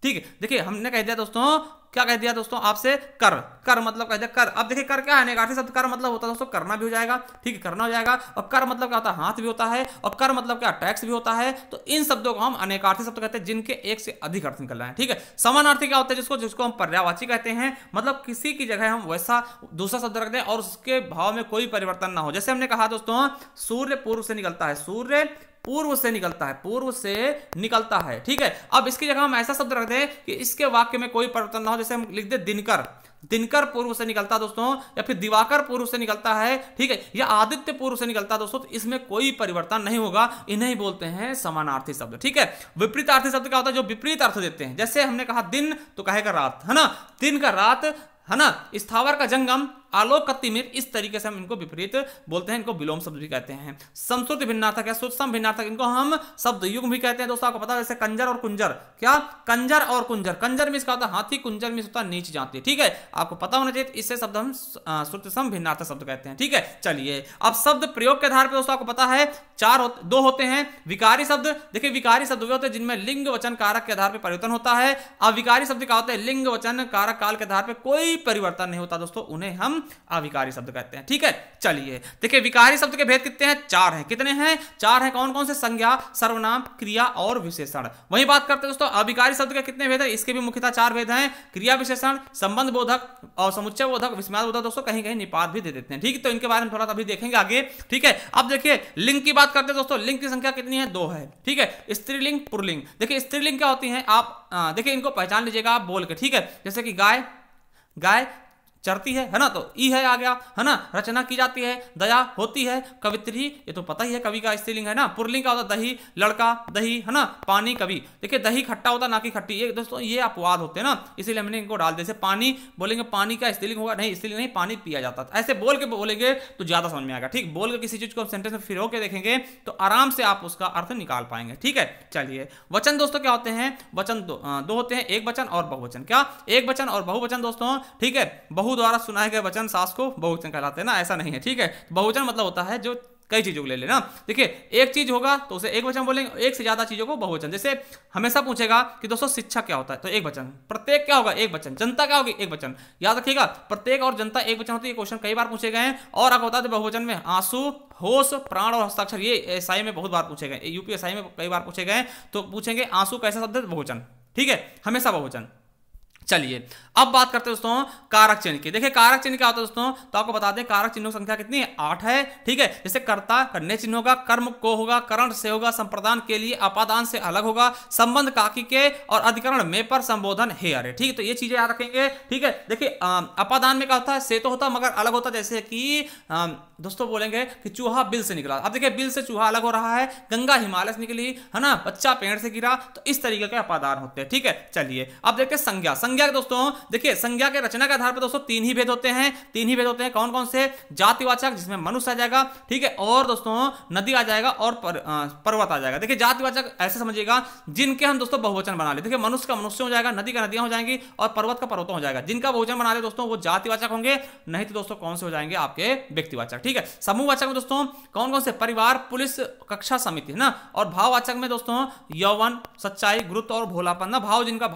ठीक है, देखिए हमने कह दिया दोस्तों, क्या कह दिया दोस्तों आपसे, कर, कर मतलब कह दिया कर। अब देखिए कर क्या है, अनेकार्थी शब्द कर मतलब होता है दोस्तों करना भी हो जाएगा, ठीक है, करना हो जाएगा, और कर मतलब क्या होता है, हाथ भी होता है, और कर मतलब क्या, टैक्स भी होता है। तो इन शब्दों को हम अनेकार्थी शब्द कहते हैं जिनके एक से अधिक अर्थ निकल रहे हैं। ठीक है, समानार्थी क्या होता है, जिसको हम पर्यायवाची कहते हैं, मतलब किसी की जगह हम वैसा दूसरा शब्द रख दें और उसके भाव में कोई परिवर्तन ना हो। जैसे हमने कहा दोस्तों सूर्य पूर्व से निकलता है, सूर्य पूर्व से निकलता है, पूर्व से निकलता है। ठीक है, अब इसकी जगह हम ऐसा शब्द रख दें कि इसके वाक्य में कोई परिवर्तन ना हो, जैसे हम लिख दे दिनकर, दिनकर पूर्व से निकलता है दोस्तों, या फिर दिवाकर पूर्व से निकलता है, ठीक है, या आदित्य पूर्व से निकलता है दोस्तों, तो इसमें कोई परिवर्तन नहीं होगा। इन्हें बोलते हैं समानार्थी शब्द। ठीक है, विपरीतार्थी शब्द क्या होता है, जो विपरीत अर्थ देते हैं। जैसे हमने कहा दिन, तो कहेगा रात, है ना, दिन का रात, है ना, स्थावर का जंगम, आलोक का तिमिर, इस तरीके से हम इनको विपरीत बोलते हैं, इनको विलोम शब्द भी कहते हैं। समश्रुति भिन्नार्थक या सूक्ष्म भिन्नार्थक, इनको हम शब्द युग्म भी कहते हैं दोस्तों। आपको पता है जैसे कंजर और कुंजर, क्या, कंजर और कुंजर, कंजर में इसका होता है हाथी, कुंजर में होता है नीच जाती। ठीक है, आपको पता होना चाहिए, इससे शब्द हम श्रुतिसम भिन्नार्थक शब्द कहते हैं। ठीक है, चलिए अब शब्द प्रयोग के आधार पर दोस्तों आपको पता है दो होते हैं विकारी शब्द। देखिए विकारी शब्द वे होते हैं जिनमें लिंग वचन कारक के आधार पर परिवर्तन होता है। अविकारी शब्द क्या होते हैं, लिंग वचन कारक काल के आधार पर कोई परिवर्तन नहीं होता दोस्तों, उन्हें हम अविकारी शब्द कहते हैं। ठीक है, चलिए देखिए विकारी शब्द के भेद कितने हैं, 4 हैं। कितने हैं, 4 हैं। कौन कौन से, संज्ञा, सर्वनाम, क्रिया और विशेषण। वही बात करते हैं दोस्तों अविकारी शब्द के कितने भेद हैं, इसके भी मुख्यतः 4 भेद हैं, क्रिया विशेषण, संबंध बोधक और समुच्चय बोधक, विस्मय बोधक, दोस्तों कहीं कहीं निपात भी दे देते हैं। ठीक है, तो इनके बारे में थोड़ा अभी देखेंगे आगे। ठीक है, अब देखिए लिंग की बात करते हैं दोस्तों, लिंग की संख्या कितनी है, 2 है। ठीक है, स्त्रीलिंग, पुल्लिंग। देखिए स्त्रीलिंग क्या होती है, आप देखिए इनको पहचान लीजिएगा आप बोल के। ठीक है, जैसे कि गाय, गाय चरती है ना, तो ई है आ गया, है ना, रचना की जाती है, दया होती है, कवित्री, ये तो पता ही है कवि का स्त्रीलिंग है ना। पुल्लिंग का होता है दही, लड़का, दही, है ना, पानी, कवि। देखिए दही खट्टा होता ना कि खट्टी, ये दोस्तों ये अपवाद होते हैं ना, इसीलिए हमने इनको डाल दिया। जैसे पानी बोलेंगे, पानी का स्त्रीलिंग होगा, नहीं स्त्रीलिंग नहीं, पानी पिया जाता है। ऐसे बोल के बोलेंगे तो ज्यादा समझ में आएगा। ठीक, बोल के किसी चीज को सेंटेंस में फिर के देखेंगे तो आराम से आप उसका अर्थ निकाल पाएंगे। ठीक है, चलिए वचन दोस्तों क्या होते हैं, वचन दो होते हैं, एक वचन और बहुवचन। क्या, एक वचन और बहुवचन दोस्तों। ठीक है, बहु द्वारा सुनाए गए वचन सास को बहुवचन कहलाते हैं ना, ऐसा नहीं है। ठीक है, बहुवचन मतलब होता है जो कई चीजों को ले लेना। देखिए एक चीज होगा तो उसे एक वचन बोलेंगे, एक से ज्यादा चीजों को बहुवचन। जैसे हमेशा पूछेगा कि दोस्तों शिक्षा क्या होता है, तो एक वचन। प्रत्येक क्या होगा, एक वचन। जनता क्या होगी, एक वचन। याद रखिएगा प्रत्येक और जनता एक वचन होती है। क्वेश्चन कई बार पूछे गए हैं। और आपको बता दें बहुवचन में आंसू, होश, प्राण और हस्ताक्षर, ये एसआई में बहुत बार पूछे गए, यूपीएसआई में कई बार पूछे गए। तो पूछेंगे आंसू कैसा शब्द है, बहुवचन। ठीक है, हमेशा बहुवचन। चलिए अब बात करते हैं दोस्तों कारक चिन्ह की। देखिए कारक चिन्ह क्या होता है दोस्तों, तो आपको बता दें कारक चिन्हों की संख्या कितनी है, 8 है। ठीक है, जैसे कर्ता करने चिन्ह होगा, कर्म को होगा, करण से होगा, संप्रदान के लिए, अपादान से अलग होगा, संबंध काकी के, और अधिकरण में पर, संबोधन हे अरे। ठीक है, तो ये चीजें याद रखेंगे। ठीक है, देखिए अपादान में क्या होता है, से तो होता मगर अलग होता। जैसे कि दोस्तों बोलेंगे कि चूहा बिल से निकला। अब देखिए बिल से चूहा अलग हो रहा है, गंगा हिमालय से निकली, है ना, बच्चा पेड़ से गिरा, तो इस तरीके के अपादान होते हैं। ठीक है, चलिए अब देखते हैं संज्ञा। संज्ञा दोस्तों देखिए संज्ञा के रचना के आधार पर दोस्तों 3 ही भेद होते हैं। 3 ही भेद होते हैं। कौन कौन से, जातिवाचक जिसमें मनुष्य आ जाएगा, ठीक है, और दोस्तों नदी आ जाएगा, और पर्वत आ जाएगा। देखिए जातिवाचक ऐसे समझिएगा जिनके हम दोस्तों बहुवचन बना ले। देखिए मनुष्य का मनुष्य हो जाएगा, नदी का नदियां हो जाएंगी, और पर्वत का पर्वतों हो जाएगा। जिनका बहुवचन बना ले दोस्तों वो जातिवाचक होंगे, नहीं तो दोस्तों कौन से हो जाएंगे, आपके व्यक्तिवाचक। ठीक है, समूहवाचक में दोस्तों कौन कौन से, परिवार, पुलिस, कक्षा, समिति, है ना। और भाववाचक में दोस्तों यौवन, सच्चाई, गुरुत्व और भोलापन ना, भाव जिनको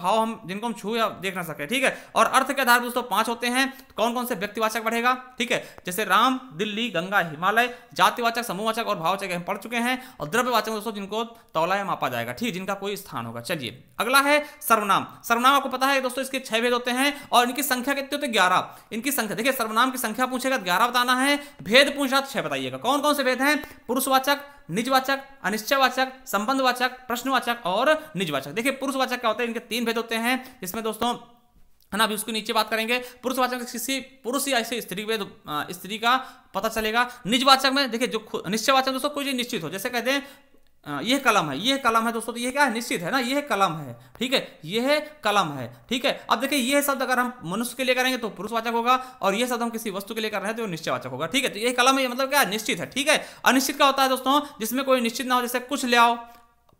हम छू या देख ना सके। ठीक है, और अर्थ के आधार दोस्तों 5 होते हैं। कौन कौन से, व्यक्तिवाचक बढ़ेगा, ठीक है, जैसे राम, दिल्ली, गंगा, हिमालय। जातिवाचक, समूहवाचक और भाववाचक हम पढ़ चुके हैं। और द्रव्यवाचक दोस्तों जिनको तौला या मापा जाएगा, ठीक, जिनका कोई स्थान होगा। चलिए अगला है सर्वनाम। सर्वनाम आपको पता है दोस्तों इसके 6 भेद होते हैं, और इनकी संख्या कितनी होती है, 11। इनकी संख्या देखिए, सर्वनाम की संख्या पूछेगा 11 बताना है, भेद पूछा 6 बताइएगा। कौन कौन से भेद हैं, पुरुषवाचक, निजवाचक, अनिश्चयवाचक, संबंधवाचक, प्रश्नवाचक और निजवाचक। देखिए पुरुषवाचक क्या होता है, इनके 3 भेद होते हैं, जिसमें दोस्तों है ना। अभी उसके नीचे बात करेंगे पुरुषवाचक में किसी पुरुष या ऐसे स्त्री में स्त्री का पता चलेगा। निजवाचक में देखिए जो निश्चयवाचक दोस्तों कोई चीज निश्चित हो, जैसे कहते हैं यह कलम है, यह कलम है दोस्तों, तो यह क्या है, निश्चित है ना, यह कलम है, ठीक है, यह कलम है, ठीक है। अब देखिए यह शब्द अगर हम मनुष्य के लिए करेंगे तो पुरुषवाचक होगा, और यह शब्द हम किसी वस्तु के लिए कर रहे हैं तो निश्चयवाचक होगा, ठीक है। तो यह कलम है मतलब क्या है, निश्चित है, ठीक है। अनिश्चित का होता है दोस्तों जिसमें कोई निश्चित ना हो, जैसे कुछ ले आओ,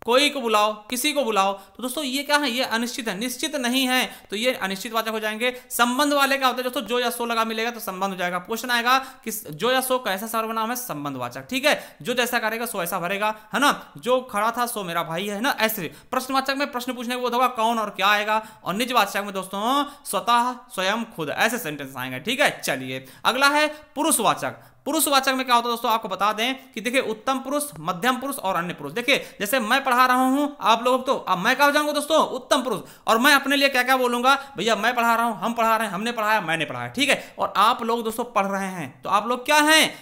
कोई को बुलाओ, किसी को बुलाओ, तो दोस्तों ये क्या है, ये अनिश्चित है, निश्चित नहीं है, तो ये अनिश्चित वाचक हो जाएंगे। संबंध वाले क्या होते हैं दोस्तों, जो या सो लगा मिलेगा तो संबंध हो जाएगा। क्वेश्चन आएगा कि जो या सो कैसा सर्वनाम है, संबंधवाचक, ठीक है। जो जैसा करेगा सो ऐसा भरेगा, है ना। जो खड़ा था सो मेरा भाई है ना, ऐसे। प्रश्नवाचक में प्रश्न पूछने को होगा कौन और क्या आएगा, और निजवाचक में दोस्तों स्वतः, स्वयं, खुद, ऐसे सेंटेंस आएंगे, ठीक है। चलिए अगला है पुरुषवाचक। पुरुषवाचक में क्या होता है दोस्तों, आपको बता दें कि देखिए उत्तम पुरुष, मध्यम पुरुष और अन्य पुरुष। देखिए जैसे मैं पढ़ा रहा हूं आप लोग, तो अब मैं क्या हो जाऊंगा दोस्तों, उत्तम पुरुष, और मैं अपने लिए क्या क्या बोलूंगा, भैया मैं पढ़ा रहा हूं, हम पढ़ा रहे हैं, हमने पढ़ाया, मैंने पढ़ाया, ठीक है। और आप लोग दोस्तों पढ़ रहे हैं, तो आप लोग क्या हैं,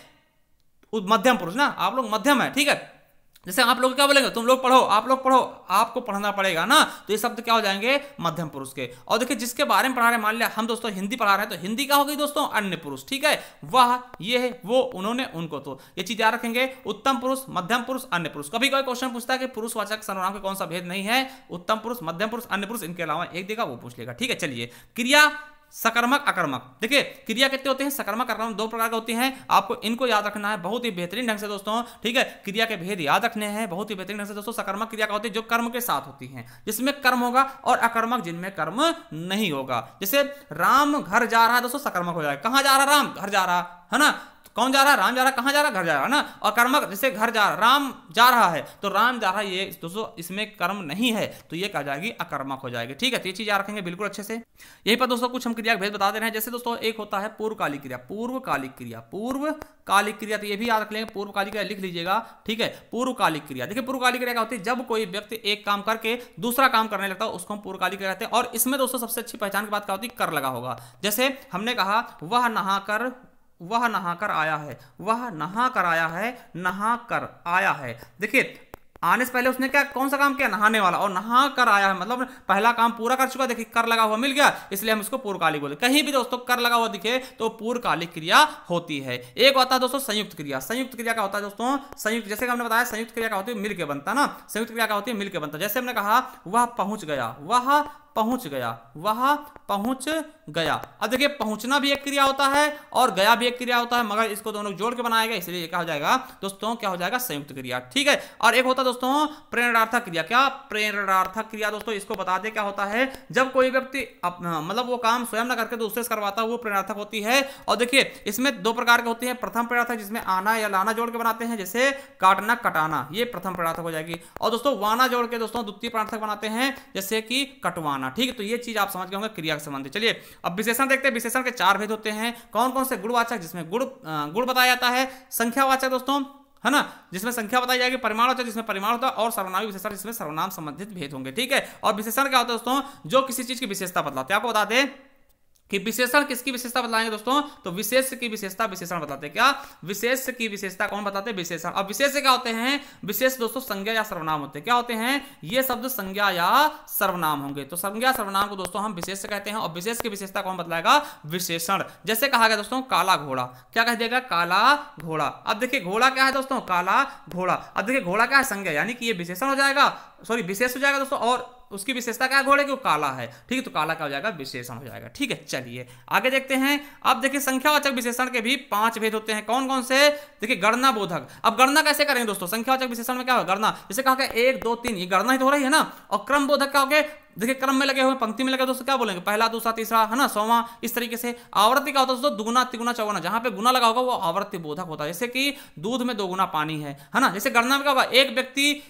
मध्यम पुरुष ना, आप लोग मध्यम है, ठीक है। जैसे आप लोग क्या बोलेंगे, तुम लोग पढ़ो, आप लोग पढ़ो, आपको पढ़ना पड़ेगा ना, तो ये शब्द क्या हो जाएंगे, मध्यम पुरुष के। और देखिए जिसके बारे में पढ़ा रहे हैं, मान लिया हम दोस्तों हिंदी पढ़ा रहे हैं, तो हिंदी क्या होगी दोस्तों, अन्य पुरुष, ठीक है। वह, ये, वो, उन्होंने, उनको, तो ये चीज याद रखेंगे, उत्तम पुरुष, मध्यम पुरुष, अन्य पुरुष। कभी कोई क्वेश्चन पूछता है कि पुरुषवाचक सर्वनाम का कौन सा भेद नहीं है, उत्तम पुरुष, मध्यम पुरुष, अन्य पुरुष, इनके अलावा एक देगा वो पूछ लेगा, ठीक है। चलिए क्रिया, सकर्मक, अकर्मक। देखिए क्रिया कितने होते हैं, सकर्मक, अकर्मक, दो प्रकार के होती हैं, आपको इनको याद रखना है बहुत ही बेहतरीन ढंग से दोस्तों, ठीक है। क्रिया के भेद याद रखने हैं बहुत ही बेहतरीन ढंग से दोस्तों। सकर्मक क्रिया का होती है जो कर्म के साथ होती हैं, जिसमें कर्म होगा, और अकर्मक जिनमें कर्म नहीं होगा। जैसे राम घर जा रहा है दोस्तों, सकर्मक हो जाएगा, कहां जा रहा, राम घर जा रहा है ना, कौन जा रहा है, राम जा रहा है, कहां जा रहा है, घर जा रहा है ना। और कर्मक जैसे घर जा रहा, राम जा रहा है, तो राम जा रहा है, ये दोस्तों इसमें कर्म नहीं है, तो ये क्या जाएगी, अकर्मक हो जाएगी, ठीक है। तो ये चीज याद रखेंगे बिल्कुल अच्छे से। यहीं पर दोस्तों कुछ हम क्रिया भेद बता दे रहे हैं। जैसे दोस्तों एक होता है पूर्वकालिक क्रिया, पूर्वकालिक क्रिया, पूर्वकालिक क्रिया, तो ये भी याद रख लेंगे, पूर्वकालिक क्रिया लिख लीजिएगा, ठीक है। पूर्वकालिक क्रिया, देखिए पूर्वकालिक क्रिया क्या होती है, जब कोई व्यक्ति एक काम करके दूसरा काम करने लगता है उसको हम पूर्वकालिक क्रिया कहते हैं। और इसमें दोस्तों सबसे अच्छी पहचान की बात क्या होती है, कर लगा होगा। जैसे हमने कहा वह नहाकर आया है, वह नहाकर आया है, नहाकर आया है। देखिए आने से पहले उसने क्या, कौन सा काम किया, नहाने वाला, और नहा कर आया है मतलब पहला काम पूरा कर चुका। देखिए कर लगा हुआ मिल गया, इसलिए हम इसको पूर्वकालिक बोले। कहीं भी दोस्तों कर लगा हुआ दिखे तो पूर्वकालिक क्रिया होती है। एक होता है दोस्तों संयुक्त क्रिया। संयुक्त क्रिया क्या होता है दोस्तों, संयुक्त, जैसे कि हमने बताया संयुक्त क्रिया क्या होती है, मिलकर बनता ना। संयुक्त क्रिया क्या होती है, मिलकर बनता। जैसे हमने कहा वह पहुंच गया, वह पहुंच गया, वह पहुंच गया। अब देखिए पहुंचना भी एक क्रिया होता है और गया भी एक क्रिया होता है, मगर इसको दोनों जोड़ के बनाया गया, इसलिए क्या हो जाएगा दोस्तों, क्या हो जाएगा, संयुक्त क्रिया, ठीक है। और एक होता है दोस्तों प्रेरणार्थक क्रिया। क्या प्रेरणार्थक क्रिया दोस्तों, इसको बता दे क्या होता है, जब कोई व्यक्ति मतलब वो काम स्वयं ना करके दूसरे से करवाता है, वो प्रेरणार्थक होती है। और देखिए इसमें दो प्रकार की होती है। प्रथम प्रेरणार्थक जिसमें आना या लाना जोड़ के बनाते हैं, जैसे काटना, कटाना, ये प्रथम प्रेरणार्थक हो जाएगी। और दोस्तों वाना जोड़ के दोस्तों द्वितीय प्रेरणार्थक बनाते हैं, जैसे कि कटवाना, ठीक है। तो ये चीज आप समझ गए होंगे क्रिया के संबंधित। चलिए अब विशेषण देखते हैं। विशेषण के चार भेद होते हैं। कौन कौन से, गुणवाचक जिसमें गुण बताया जाता है, संख्यावाचक दोस्तों, है ना, जिसमें संख्या बताई जाएगी, परिमाणवाचक जिसमें परिमाण होता है, और सर्वनामी विशेषण जिसमें सर्वनाम संबंधित भेद होंगे, ठीक है। और विशेषण क्या होता है दोस्तों, जो किसी चीज की विशेषता बतलाते हैं। आपको बता दें कि विशेषण किसकी विशेषता बतलाएंगे दोस्तों, तो विशेष की विशेषता विशेषण बताते हैं। क्या, विशेष की विशेषता कौन बताते हैं, विशेषण। अब विशेष क्या होते हैं, विशेष दोस्तों संज्ञा या सर्वनाम होते हैं। क्या होते हैं, ये शब्द संज्ञा या सर्वनाम होंगे। तो संज्ञा सर्वनाम को दोस्तों हम विशेष कहते हैं, और विशेष की विशेषता कौन बतलाएगा, विशेषण। जैसे कहा गया दोस्तों काला घोड़ा, क्या कह दिएगा, काला घोड़ा। अब देखिए घोड़ा क्या है दोस्तों, काला घोड़ा। अब देखिए घोड़ा क्या है, संज्ञा, यानी कि ये विशेषण हो जाएगा, सॉरी विशेष हो जाएगा दोस्तों, और उसकी विशेषता क्या है, घोड़े की, वो काला है, ठीक है। तो काला क्या हो जाएगा, विशेषण हो जाएगा, ठीक है। चलिए आगे देखते हैं। अब देखिए संख्यावाचक विशेषण के भी 5 भेद होते हैं। कौन कौन से, देखिए गणना बोधक। अब गणना कैसे करेंगे दोस्तों, संख्यावाचक विशेषण में क्या होगा, गणना, जैसे कहा 1 2 3, ये गणना ही तो हो रही है ना। और क्रम बोधक क्या हो गया, देखिए क्रम में लगे हुए, पंक्ति में लगे दोस्तों, क्या बोलेंगे, पहला दूसरा तीसरा, है ना, 100वां, इस तरीके से। आवर्ती क्या होता है दोस्तों, दुगुना तिगुना चौगुना, जहां पे गुना लगा होगा वो आवर्ती बोधक होता है। जैसे कि दूध में 2 गुना पानी है ना। जैसे गणना में क्या होगा, एक व्यक्ति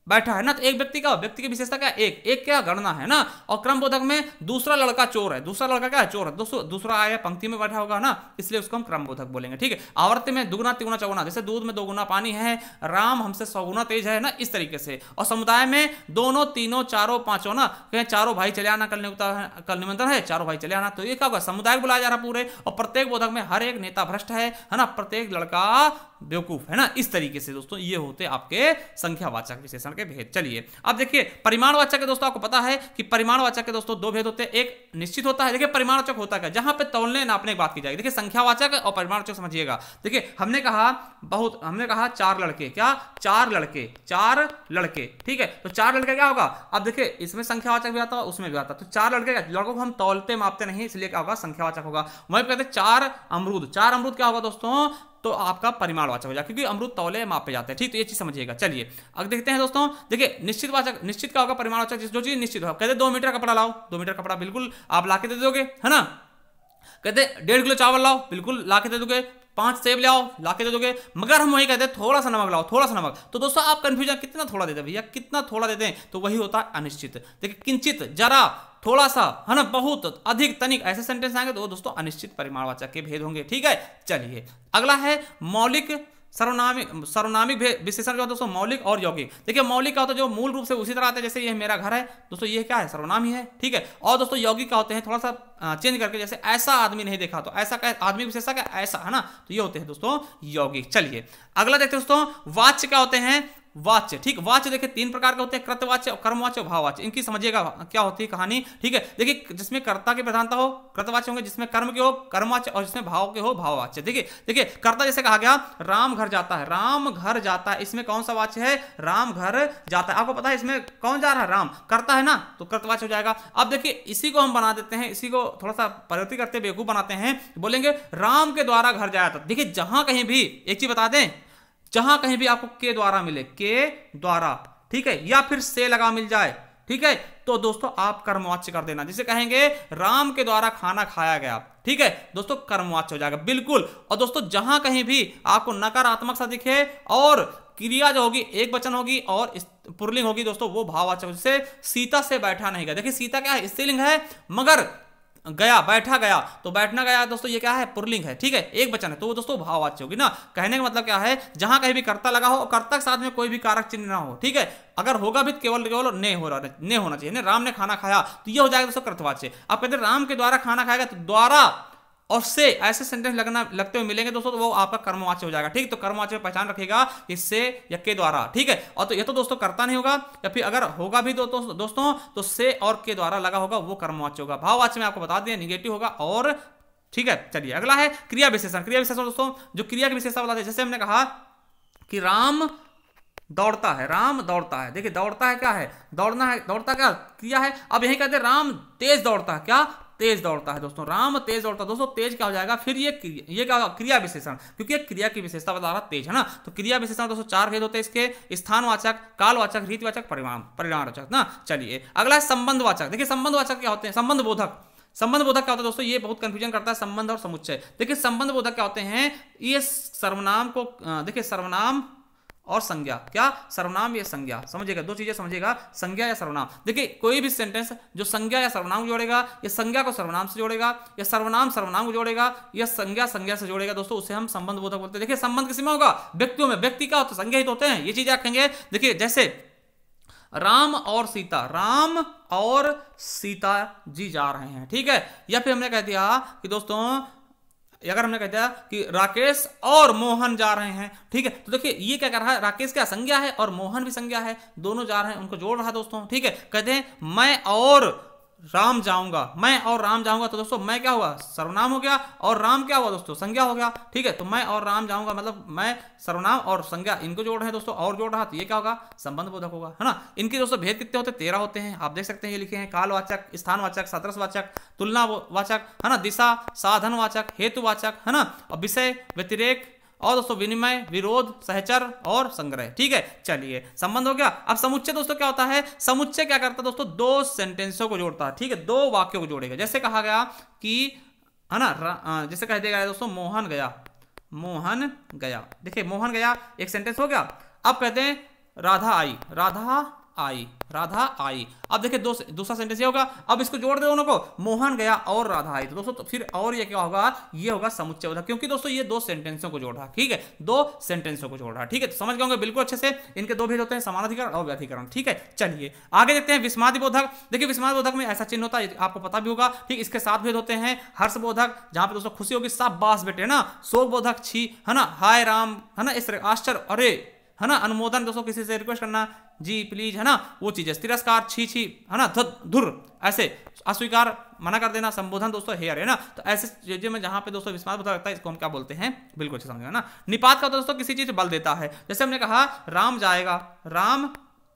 बैठा है ना, तो एक व्यक्ति का, व्यक्ति की विशेषता क्या, एक क्या गणना है ना। और क्रम बोधक में दूसरा लड़का चोर है, दूसरा लड़का क्या है, चोर है, दूसरा आया पंक्ति में बैठा होगा ना, इसलिए उसको हम क्रम बोधक बोलेंगे, ठीक है। आवर्ती में दुगुना तिगुना चौगुना, जैसे दूध में 2 गुना पानी है, राम हमसे 100 गुना तेज है ना, इस तरीके से। और समुदाय में दोनों तीनों चारों पांचों ना, कहें चारों भाई चले आना, कल निमंत्रण है, चारों भाई चले आना, तो ये क्या होगा, समुदाय बुलाया जा रहा पूरे। और प्रत्येक बोधक में हर एक नेता भ्रष्ट है ना, प्रत्येक लड़का बेवकूफ, है ना। इस तरीके से दोस्तों ये होते आपके संख्यावाचक विशेषण के भेद। चलिए अब देखिए परिमाणवाचक के दोस्तों, आपको पता है कि परिमाणवाचक के दोस्तों दो भेद होते हैं, एक निश्चित होता है। देखिए परिमाणवाचक होता क्या, जहां पे तौलने नापने की बात की जाएगी। देखिए संख्यावाचक और परिमाणवाचक समझिएगा। देखिए हमने कहा 4 लड़के, क्या 4 लड़के, ठीक है। तो 4 लड़के क्या होगा, अब देखिए इसमें संख्यावाचक भी आता है उसमें भी आता है। तो 4 लड़कों को हम तौलते मापते नहीं, इसलिए क्या होगा, संख्यावाचक होगा। वहीं कहते हैं 4 अमरूद क्या होगा दोस्तों, तो आपका परिमाणवाचक हो जाएगा, क्योंकि अमरूद तौले मापे जाते हैं, ठीक। तो ये चीज समझिएगा। चलिए अब देखते हैं दोस्तों, देखिए निश्चितवाचक, निश्चित क्या होगा, परिमाणवाचक जो चीज निश्चित होगा। कहते 2 मीटर कपड़ा लाओ, 2 मीटर कपड़ा बिल्कुल आप लाके दे दोगे, है ना। कहते 1.5 किलो चावल लाओ, बिल्कुल लाके दे दोगे। 5 सेब ले आओ, लाके दे दोगे। मगर हम वही कहते हैं थोड़ा सा नमक लाओ, थोड़ा सा नमक। तो दोस्तों आप कंफ्यूजन, कितना थोड़ा देते हैं भैया, कितना थोड़ा देते हैं, तो वही होता है अनिश्चित। देखिए किंचित, जरा, थोड़ा सा, है ना, बहुत, अधिक, तनिक, ऐसे सेंटेंस आएंगे तो दोस्तों अनिश्चित परिमाणवाचक के भेद होंगे, ठीक है। चलिए अगला है मौलिक सर्वनामिक विशेषण जो है दोस्तों, मौलिक और यौगिक। देखिए मौलिक का होता है जो मूल रूप से उसी तरह आता है, जैसे ये मेरा घर है दोस्तों, ये क्या है, सर्वनाम ही है, ठीक है। और दोस्तों यौगिक का होते हैं थोड़ा सा चेंज करके, जैसे ऐसा आदमी नहीं देखा, तो ऐसा का आदमी विशेषण का ऐसा, है ना, तो ये होते हैं दोस्तों यौगिक। चलिए अगला देखते हैं दोस्तों, वाच्य क्या होते हैं, वाच्य, ठीक। वाच्य देखिए 3 प्रकार के होते हैं, कृतवाच्य, कर्मवाच्य और भाववाच्य। इनकी समझिएगा क्या होती है कहानी, ठीक है। देखिए जिसमें कर्ता की प्रधानता हो कृतवाच्य होंगे, जिसमें कर्म के हो कर्मवाच्य, और जिसमें भाव के हो भाववाच्य। देखिए कर्ता जैसे कहा गया राम घर जाता है, इसमें कौन सा वाच्य है, राम घर जाता है। आपको पता है इसमें कौन जा रहा है, राम, कर्ता है ना, तो कृतवाच्य हो जाएगा। अब देखिए इसी को हम बना देते हैं, इसी को थोड़ा सा परिवर्तित करते बेवकूफ बनाते हैं, बोलेंगे राम के द्वारा घर जाया था। देखिए जहां कहीं भी एक चीज बता दें, जहां कहीं भी आपको के द्वारा मिले, के द्वारा, ठीक है, या फिर से लगा मिल जाए, ठीक है, तो दोस्तों आप कर्मवाच्य कर देना। जिसे कहेंगे राम के द्वारा खाना खाया गया, ठीक है दोस्तों, कर्मवाच्य हो जाएगा बिल्कुल। और दोस्तों जहां कहीं भी आपको नकारात्मक सा दिखे और क्रिया जो होगी एक वचन होगी और पुल्लिंग होगी दोस्तों, वो भाववाचक। जैसे सीता से बैठा नहीं गया, देखिए सीता क्या है, स्त्रीलिंग है, मगर गया, बैठा गया, तो बैठना गया दोस्तों ये क्या है, पुल्लिंग है, ठीक है, एक वचन है, तो वो दोस्तों भाववाच्य होगी ना। कहने का मतलब क्या है, जहां कहीं भी कर्ता लगा हो और कर्ता के साथ में कोई भी कारक चिन्ह ना हो, ठीक है, अगर होगा भी केवल ने होना चाहिए, राम ने खाना खाया, तो ये हो जाएगा दोस्तों कृतवाच्य। आप कहते हैं राम के द्वारा खाना खाएगा, तो द्वारा और से ऐसे सेंटेंस लगते हुए मिलेंगे दोस्तों, तो वो आपका कर्मवाच्य हो जाएगा, ठीक। तो कर्मवाच्य पहचान रखिएगा, इससे या के द्वारा, ठीक है। और तो ये तो दोस्तों कर्ता नहीं होगा, या फिर अगर होगा भी दोस्तों तो से और के द्वारा लगा होगा, वो कर्मवाच्य होगा। भाववाच्य में आपको बता दिया निगेटिव होगा, और ठीक है। चलिए अगला है क्रिया विशेषण। क्रिया विशेषण दोस्तों जो क्रिया की विशेषता बताते हैं, जैसे हमने कहा कि राम दौड़ता है, देखिए दौड़ता है क्या है, दौड़ना है, दौड़ता क्या क्रिया है। अब यही कहते हैं राम तेज दौड़ता है, क्या तेज दौड़ता है दोस्तों, राम तेज दौड़ता है दोस्तों, तेज क्या हो जाएगा, फिर ये क्या होगा, क्रिया विशेषण, क्योंकि क्रिया की विशेषता बता रहा तेज, है ना। तो क्रिया विशेषण दोस्तों 4 भेद होते हैं इसके, स्थानवाचक, कालवाचक, रीतिवाचक, परिणामवाचक ना। चलिए अगला है संबंधवाचक। देखिए संबंधवाचक क्या होते हैं, संबंध बोधक क्या होता है दोस्तों, ये बहुत कंफ्यूजन करता है, संबंध और समुच्चय। देखिए संबंध बोधक क्या होते हैं, ये सर्वनाम को, देखिए सर्वनाम और संज्ञा, क्या सर्वनाम या संज्ञा, समझिएगा, 2 चीजें समझिएगा, संज्ञा या सर्वनाम। देखिए कोई भी सेंटेंस जो संज्ञा या सर्वनाम को जोड़ेगा, या संज्ञा को सर्वनाम से जोड़ेगा, या सर्वनाम को जोड़ेगा, या संज्ञा से जोड़ेगा दोस्तों, उसे हम संबंध बोधक बोलते हैं। देखिए संबंध किसी में होगा, व्यक्तियों में, व्यक्ति क्या होता है, संज्ञा ही तो होते हैं, ये चीजें रखेंगे। देखिए जैसे राम और सीता जी जा रहे हैं, ठीक है। या फिर हमने कह दिया कि दोस्तों, अगर हमने कह दिया कि राकेश और मोहन जा रहे हैं, ठीक है, तो देखिए ये क्या कर रहा है, राकेश क्या संज्ञा है और मोहन भी संज्ञा है, दोनों जा रहे हैं, उनको जोड़ रहा है दोस्तों, ठीक है। कहते हैं मैं और राम जाऊंगा, तो दोस्तों मैं क्या हुआ, सर्वनाम हो गया, और राम क्या हुआ दोस्तों, संज्ञा हो गया, ठीक है। तो मैं और राम जाऊंगा मतलब मैं सर्वनाम और संज्ञा इनको जोड़ रहे हैं दोस्तों, और जोड़ रहा, तो ये क्या होगा, संबंध बोधक होगा, है ना। इनके दोस्तों भेद कितने होते हैं, 13 होते हैं, आप देख सकते हैं, ये लिखे हैं, कालवाचक, स्थानवाचक, सदृशवाचक, तुलनावाचक, है ना, दिशा, साधनवाचक, हेतुवाचक, है ना, और विषय, व्यतिरेक, और दोस्तों विनिमय, विरोध, सहचर और संग्रह, ठीक है। चलिए संबंध हो गया। अब समुच्चय दोस्तों क्या होता है, समुच्चय क्या करता है दोस्तों, 2 सेंटेंसों को जोड़ता है, ठीक है, 2 वाक्यों को जोड़ेगा। जैसे कहा गया कि, है ना, जैसे कह दिया गया दोस्तों मोहन गया, देखिए मोहन गया एक सेंटेंस हो गया। अब कहते हैं राधा आई, राधा आई, राधा आई। अब देखिए दूसरा सेंटेंस ये होगा, अब इसको जोड़ दे दोनों को, मोहन गया और राधा आई। तो दोस्तों तो फिर और ये क्या होगा, ये होगा समुच्चय बोधक, क्योंकि दोस्तों ये दो सेंटेंसों को जोड़ रहा है, ठीक है, दो सेंटेंसों को जोड़ रहा है, ठीक है। तो समझ गए होंगे बिल्कुल अच्छे से, इनके दो भेद होते हैं, समानाधिकरण और व्याधिकरण, ठीक है। चलिए आगे देखते हैं विस्मादि बोधक। देखिए विस्मादि बोधक में ऐसा चिन्ह होता है, आपको पता भी होगा, ठीक। इसके 7 भेद होते हैं। हर्ष बोधक, जहां पे दोस्तों खुशी होगी, शाबाश बेटे ना। शोक बोधक, छी, है ना, हाय राम, है ना, इस तरह आश्चर्य, अरे, है ना, अनुमोदन दोस्तों किसी से रिक्वेस्ट करना, जी प्लीज, है ना, वो चीज है। तिरस्कार, छी छी, है ना, धुर, ऐसे अस्वीकार, मना कर देना। संबोधन दोस्तों हेयर, है ना। तो ऐसे चीजें में जहां पे दोस्तों विस्माद बोधक लगता है, इसको हम क्या बोलते हैं, बिल्कुल अच्छे समझेगा ना। निपात का दोस्तों किसी चीज बल देता है, जैसे हमने कहा राम जाएगा, राम,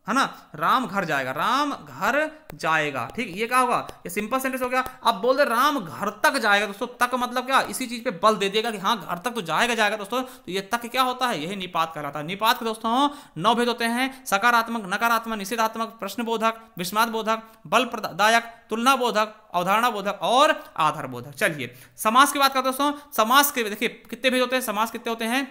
है ना, राम घर जाएगा, राम घर जाएगा, ठीक। ये क्या होगा, ये सिंपल सेंटेंस हो गया। अब बोल दे राम घर तक जाएगा, दोस्तों तक मतलब क्या, इसी चीज पे बल दे देगा कि हाँ घर तक तो जाएगा दोस्तों। तो ये तक क्या होता है, यही निपात कहलाता है। निपात के दोस्तों 9 भेद होते हैं, सकारात्मक, नकारात्मक, निषेधात्मक, प्रश्नबोधक, विस्माद बोधक, बल प्रदायक, तुलना बोधक, अवधारणा बोधक और आधार बोधक। चलिए समास की बात करते हैं दोस्तों। समास के देखिए कितने भेद होते हैं, समास कितने होते हैं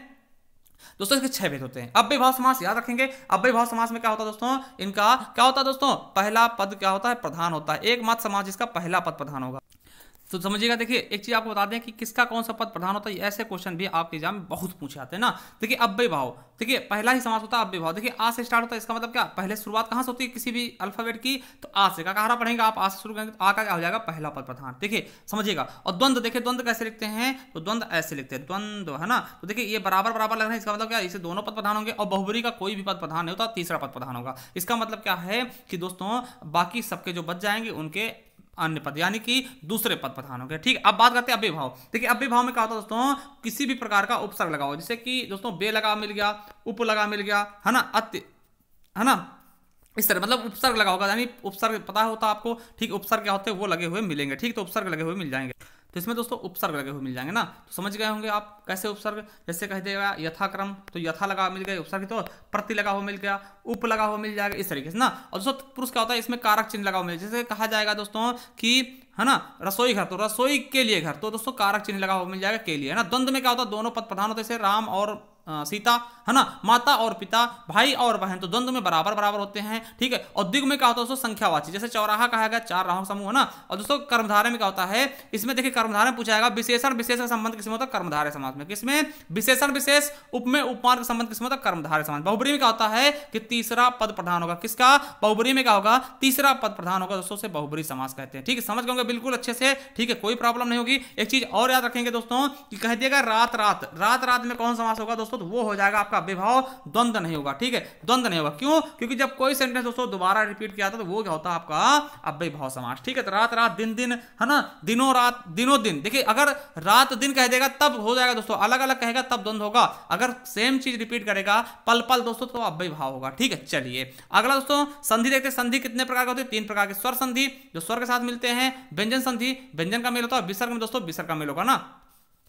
दोस्तों, इसके 6 भेद होते हैं। अव्यय भाव समास याद रखेंगे। अव्यय भाव समास में क्या होता है दोस्तों, इनका क्या होता है दोस्तों, पहला पद क्या होता है, प्रधान होता है। एकमात्र समास जिसका पहला पद प्रधान होगा। तो समझिएगा, देखिए एक चीज आपको बता दें कि किसका कौन सा पद प्रधान होता है, ऐसे क्वेश्चन भी आपके एग्जाम में बहुत पूछे आते हैं ना। देखिए अव्यय भाव, देखिए पहला ही समास होता है अव्यय भाव। देखिए आ से स्टार्ट होता है, इसका मतलब क्या, पहले शुरुआत कहां से होती है किसी भी अल्फाबेट की, तो आ से। कहारा पढ़ेंगे आप, आ से शुरू करेंगे तो आ का क्या हो जाएगा, पहला पद प्रधान। देखिए समझिएगा। और द्वंद्व, देखिए द्वंद्व कैसे लिखते हैं, तो द्वंद्व ऐसे लिखते हैं, द्वंद्व, है ना। तो देखिए ये बराबर बराबर लग रहा है, इसका मतलब क्या, इसे दोनों पद प्रधान होंगे। और बहुब्री का कोई भी पद प्रधान नहीं होता, तीसरा पद प्रधान होगा। इसका मतलब क्या है कि दोस्तों बाकी सबके जो बच जाएंगे उनके अन्य पद, यानी कि दूसरे पद प्रधान हो गए, ठीक। अब बात करते हैं अव्यय भाव। देखिए अव्यय भाव में क्या होता है दोस्तों, किसी भी प्रकार का उपसर्ग लगाओ, जैसे कि दोस्तों बे लगा मिल गया, उप लगा मिल गया, है ना, अत्य, है ना, इस तरह मतलब उपसर्ग लगा होगा, यानी उपसर्ग पता होता है आपको, ठीक। उपसर्ग क्या होते हैं वो लगे हुए मिलेंगे, ठीक। तो उपसर्ग लगे हुए मिल जाएंगे, तो इसमें दोस्तों उपसर्ग लगे हुए मिल जाएंगे ना। तो समझ गए होंगे आप कैसे उपसर्ग, जैसे कह देगा यथाक्रम, तो यथा लगा मिल गया उपसर्ग, तो प्रति लगा हुआ मिल गया, उप लगा हुआ मिल जाएगा, इस तरीके से ना। और दोस्तों पुरुष क्या होता है, इसमें कारक चिन्ह लगा हुआ मिल, जैसे कहा जाएगा दोस्तों कि, है ना, रसोई घर, तो रसोई के लिए घर, तो दोस्तों कारक चिन्ह लगा हुआ मिल जाएगा के लिए, है ना। द्वंद्व में क्या होता है, दोनों पद प्रधान होते हैं, जैसे राम और सीता, है ना, माता और पिता, भाई और बहन, तो द्वंद्व में बराबर बराबर होते हैं, ठीक है। और द्विग में क्या होता है दोस्तों, संख्यावाची, जैसे चौराहा कहा गया, 4 राहों का समूह, है ना। और दोस्तों कर्मधारय में क्या होता है, इसमें देखिए कर्मधारय में पूछा जाएगा विशेषण विशेष का संबंध किसमें होता है, कर्मधारय समास में। किसमें, विशेषण विशेष, उप में उपमान का संबंध किसमें होता है, कर्मधारय समास। बहुब्री में क्या होता है कि तीसरा पद प्रधान होगा, किसका, बहुब्री में क्या होगा, तीसरा पद प्रधान होगा दोस्तों, से बहुब्री समास कहते हैं, ठीक है। समझ गए बिल्कुल अच्छे से, ठीक है, कोई प्रॉब्लम नहीं होगी। एक चीज और याद रखेंगे दोस्तों कि कह दिएगा रात रात, रात रात में कौन समास होगा दोस्तों, तो वो हो जाएगा आपका अव्यय भाव, द्वंद्व नहीं होगा, ठीक है, द्वंद्व नहीं होगा। क्यों, क्योंकि जब कोई सेंटेंस दोस्तों दोबारा रिपीट किया था तो वो क्या होता है आपका अव्यय भाव समास, ठीक है। तो रात रात, दिन दिन, है ना, दिनों रात, दिनों दिन। देखिए अगर रात दिन कह देगा तब हो जाएगा दोस्तों, अलग अलग कहेगा तब द्वंद्व होगा। अगर सेम चीज रिपीट करेगा पल पल दोस्तों तो अव्यय भाव होगा, ठीक है। चलिए अगला दोस्तों संधि देखते हैं। संधि कितने प्रकार के होते हैं, 3 प्रकार के। स्वर संधि जो स्वर के साथ मिलते हैं, व्यंजन संधि व्यंजन का मेल होता है, विसर्ग में दोस्तों विसर्ग का मेल होगा ना,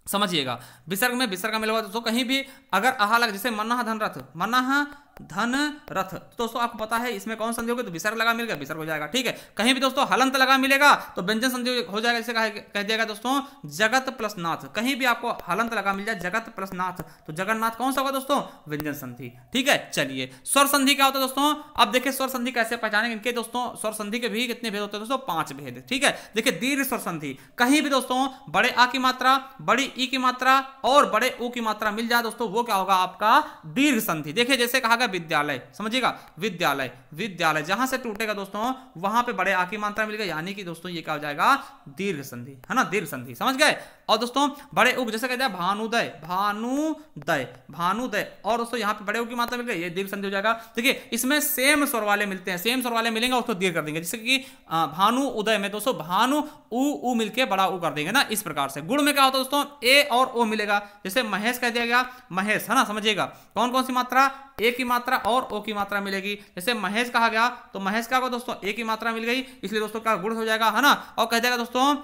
समझिएगा। विसर्ग में विसर्ग का मेल होगा दोस्तों, कहीं भी अगर आहा लग, जैसे मन्ना धन रथ, मन्ना धन रथ, तो दोस्तों आपको पता है इसमें कौन संधि होगी, तो विसर्ग लगा मिल गया, विसर्ग हो जाएगा, ठीक है। कहीं भी दोस्तों हलंत लगा मिलेगा तो व्यंजन संधि हो जाएगा, जैसे कह दिएगा दोस्तों जगत प्लस नाथ, कहीं भी आपको हलंत लगा मिल जाए जगत प्लस नाथ, तो जगन्नाथ कौन सा होगा दोस्तों, व्यंजन संधि, ठीक है। चलिए स्वर संधि क्या होता है दोस्तों, अब देखिए स्वर संधि कैसे पहचानेंगे इनके दोस्तों। स्वर संधि के भी कितने भेद होते हैं दोस्तों, 5 भेद, ठीक है। देखिए दीर्घ स्वर संधि, कहीं भी दोस्तों बड़े आ की मात्रा, बड़ी ई की मात्रा और बड़े ऊ की मात्रा मिल जाए दोस्तों, वो क्या होगा आपका दीर्घ संधि। देखिए जैसे कहा गया विद्यालय, समझिएगा, विद्यालय, विद्यालय जहां से टूटेगा दोस्तों वहां पे बड़े आ की मात्रा मिल गई, यानी कि दोस्तों ये क्या हो जाएगा, दीर्घ संधि, है ना, दीर्घ संधि, समझ गए। और दोस्तों बड़े उग, जैसे कहते हैं भानुदय, भानुदय, भानुदय, और दोस्तों यहाँ पे बड़े उग की मात्रा मिल गई, ये दीर्घ संधि हो जाएगा। देखिए इसमें सेम स्वर वाले मिलते हैं, सेम स्वर वाले मिलेंगे उसको दीर्घ कर देंगे, जैसे कि भानु उदय में दोस्तों भानु उ मिलके बड़ा उ कर देंगे ना, इस प्रकार से। गुण में क्या होता है दोस्तों, ए और ओ मिलेगा, जैसे महेश कह दिया गया, महेश, है ना, समझिएगा। कौन कौन सी मात्रा, ए की मात्रा और ओ की मात्रा मिलेगी। जैसे महेश कहा गया तो महेश का दोस्तों ए की मात्रा मिल गई, इसलिए दोस्तों का गुण हो जाएगा, है ना। और कह देगा दोस्तों,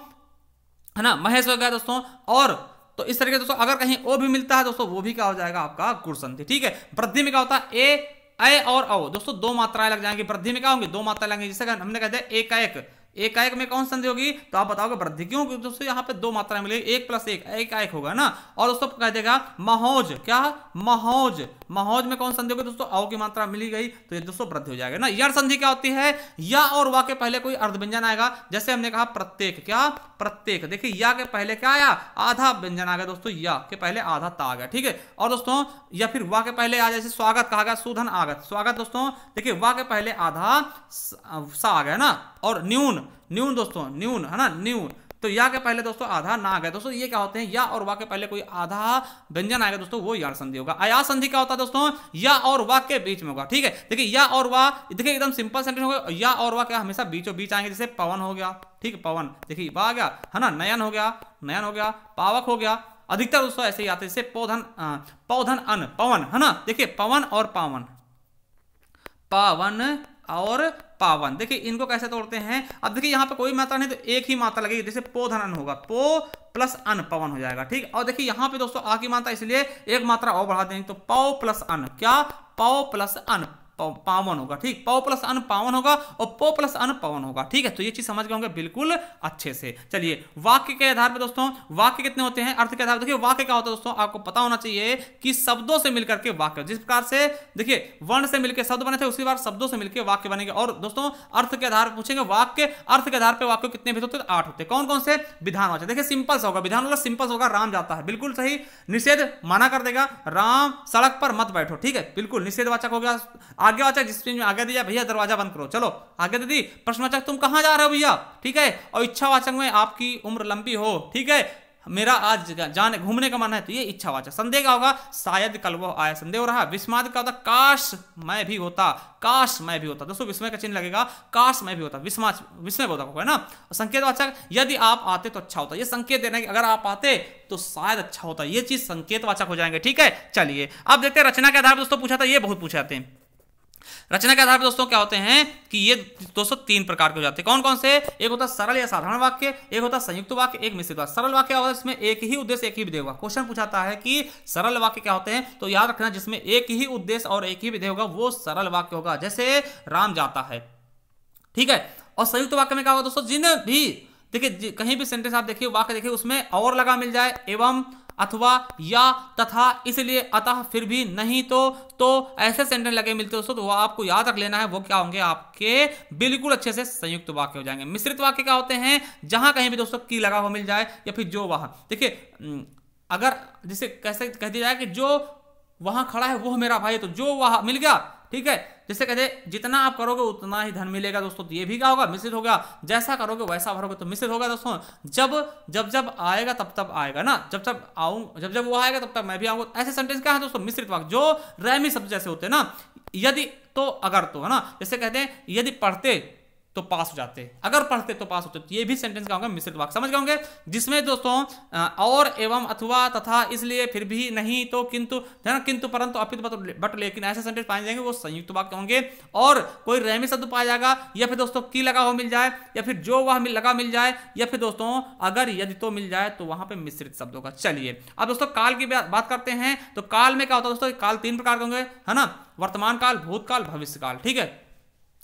है ना, महेश हो गया दोस्तों। और तो इस तरीके दोस्तों अगर कहीं ओ भी मिलता है दोस्तों वो भी क्या हो जाएगा आपका गुण संधि, ठीक है। वृद्धि में क्या होता है, ए और औ दोस्तों 2 मात्राएं लग जाएंगी, वृद्धि में क्या होंगी 2 मात्राएं लगेंगी, जैसे हमने कहते हैं एकाएक, एकाएक में कौन संधि होगी, तो आप बताओगे वृद्धि, क्यों, क्योंकि दोस्तों यहाँ पे 2 मात्राएं मिलेगी, 1 + 1 एकाएक होगा ना। और दोस्तों कह देगा महोज, क्या महोज, महौज में कौन संधि होगी दोस्तों, औ की मात्रा मिली गई तो ये दोस्तों वृद्धि हो जाएगा ना। यण संधि क्या होती है, या और वा के पहले कोई अर्ध व्यंजन आएगा, जैसे हमने कहा प्रत्येक, क्या प्रत्येक, देखिए या के पहले क्या आया, आधा व्यंजन आ गया दोस्तों, या के पहले आधा ता आ गया, ठीक है। और दोस्तों या फिर वा के पहले आ, जैसे स्वागत कहा गया, सुधन आगत, स्वागत दोस्तों देखिए वा के पहले आधा सा आ गया ना। और न्यून, न्यून दोस्तों न्यून है ना, न्यून, तो या के पहले दोस्तों आधा ना आ गया दोस्तों, ये क्या होते हैं, या और वा के पहले कोई आधा व्यंजन आएगा दोस्तों, वो यार संधि होगा। अया संधि क्या होता है दोस्तों, या और वा के बीच में होगा, ठीक है। देखिए या और वा, देखिए एकदम सिंपल सेंटेंस होगा, या और वा क्या हमेशा बीचों बीच आएंगे, जैसे पवन हो गया, ठीक है, पवन, देखिए वा आ गया है ना, नयन हो गया, नयन हो गया, पावक हो गया, अधिकतर दोस्तों ऐसे ही आते हैं, जैसे पौधन, पौधन अन, पवन है ना, देखिए पवन और पावन, पावन और पावन, देखिए इनको कैसे तोड़ते हैं। अब देखिए यहाँ पे कोई मात्रा नहीं तो एक ही मात्रा लगेगी, जैसे पोधन होगा, पो प्लस अन, पवन हो जाएगा, ठीक। और देखिए यहाँ पे दोस्तों आ की मात्रा इसलिए एक मात्रा और बढ़ा देंगे, तो पौ प्लस अन, क्या पौ प्लस अन, पावन होगा, ठीक, पौ प्लस अन पावन होगा, और पो प्लस अन पवन होगा, ठीक है। तो ये चीज समझ गए होंगे बिल्कुल अच्छे से। चलिए वाक्य के आधार पर दोस्तों, वाक्य कितने होते हैं, अर्थ के आधार पर देखिए वाक्य क्या होता है दोस्तों, आपको पता होना चाहिए कि शब्दों से मिलकर के वाक्य, जिस प्रकार से देखिए वर्ण से मिलकर शब्द बने थे, उसी बार शब्दों से मिलकर वाक्य बनेंगे। और दोस्तों अर्थ के आधार पर पूछेंगे, वाक्य अर्थ के आधार पर वाक्य कितने भेद होते हैं, 8 होते हैं। कौन कौन से, विधानवाचक, देखिए सिंपल सा होगा, विधान होगा सिंपल होगा, राम जाता है, बिल्कुल सही। निषेध माना कर देगा, राम सड़क पर मत बैठो, ठीक है, बिल्कुल निषेधवाचक हो गया। आज्ञावाचक, जिसमें आगे दिया भैया दरवाजा बंद करो, चलो आगे दे दी। प्रश्नवाचक तुम कहां जा रहे हो भैया, ठीक है। और इच्छावाचक में आपकी उम्र लंबी हो, ठीक है, मेरा आज जाने घूमने का मन है, तो ये इच्छावाचक। संदेह का होगा, शायद कल वो आया, संदेह हो रहा। विस्माद का होता, काश मैं भी होता, काश मैं भी होता दोस्तों, विस्मय का चिन्ह लगेगा, काश मैं भी होता, विस्मय बोधक होगा ना। संकेतवाचक, यदि आप आते तो अच्छा होता, ये संकेत देना कि अगर आप आते तो शायद अच्छा होता, ये चीज संकेतवाचक हो जाएंगे, ठीक है। चलिए अब देखते हैं रचना के आधार पर दोस्तों पूछा था, ये बहुत पूछे जाते हैं। रचना के आधार पर दोस्तों क्या होते हैं कि ये दोस्तों 3 प्रकार के हो जाते हैं। कौन कौन से, एक होता है सरल या साधारण वाक्य, एक होता है संयुक्त वाक्य, एक मिश्रित वाक्य। सरल वाक्य होता है इसमें एक ही उद्देश्य एक ही विधेय होगा। क्वेश्चन पूछाता है कि सरल वाक्य क्या होते हैं, तो याद रखना जिसमें एक ही उद्देश्य और एक ही विधेय होगा वो सरल वाक्य होगा, जैसे राम जाता है, ठीक है। और संयुक्त वाक्य में क्या होगा दोस्तों, जिन भी देखिए कहीं भी सेंटेंस आप देखिए, वाक्य देखिए, उसमें और लगा मिल जाए, एवं, अथवा, या, तथा, इसलिए, अतः, फिर भी, नहीं तो ऐसे सेंटेंस लगे मिलते दोस्तों, तो वो आपको याद रख लेना है, वो क्या होंगे आपके बिल्कुल अच्छे से संयुक्त वाक्य हो जाएंगे। मिश्रित वाक्य क्या होते हैं, जहां कहीं भी दोस्तों की लगा हुआ मिल जाए, या फिर जो वहां, देखिए अगर जिसे कैसे कह दिया जाए कि जो वहां खड़ा है वो मेरा भाई है, तो जो वहां मिल गया, ठीक है। जैसे कहते जितना आप करोगे उतना ही धन मिलेगा दोस्तों, तो ये भी क्या होगा, मिश्रित होगा। जैसा करोगे वैसा भरोगे तो मिश्रित होगा दोस्तों। जब आएगा तब आएगा ना, जब वो आएगा तब मैं भी आऊंगा, ऐसे सेंटेंस क्या है दोस्तों, मिश्रित वाक्य, जो रैमी शब्द जैसे होते हैं ना, यदि तो अगर तो, है ना। जैसे कहते हैं यदि पढ़ते तो पास हो जाते, अगर पढ़ते तो पास होते, तो ये भी सेंटेंस क्या होगा, मिश्रित वाक्य, समझ गए होंगे। जिसमें दोस्तों और, एवं, अथवा, तथा, इसलिए, फिर भी, नहीं तो, किंतु, किंतु, परंतु, अपितु, बट, लेकिन ऐसे सेंटेंस पाए जाएंगे वो संयुक्त वाक्य होंगे। और कोई रहमी शब्द पाया जाएगा, या फिर दोस्तों की लगा हो मिल जाए, या फिर जो वह लगा मिल जाए, या फिर दोस्तों अगर यदि तो मिल जाए, तो वहां पे मिश्रित शब्द होगा। चलिए अब दोस्तों काल की बात करते हैं। तो काल में क्या होता है दोस्तों, काल 3 प्रकार के होंगे, है ना, वर्तमान काल, भूतकाल, भविष्य काल, ठीक है,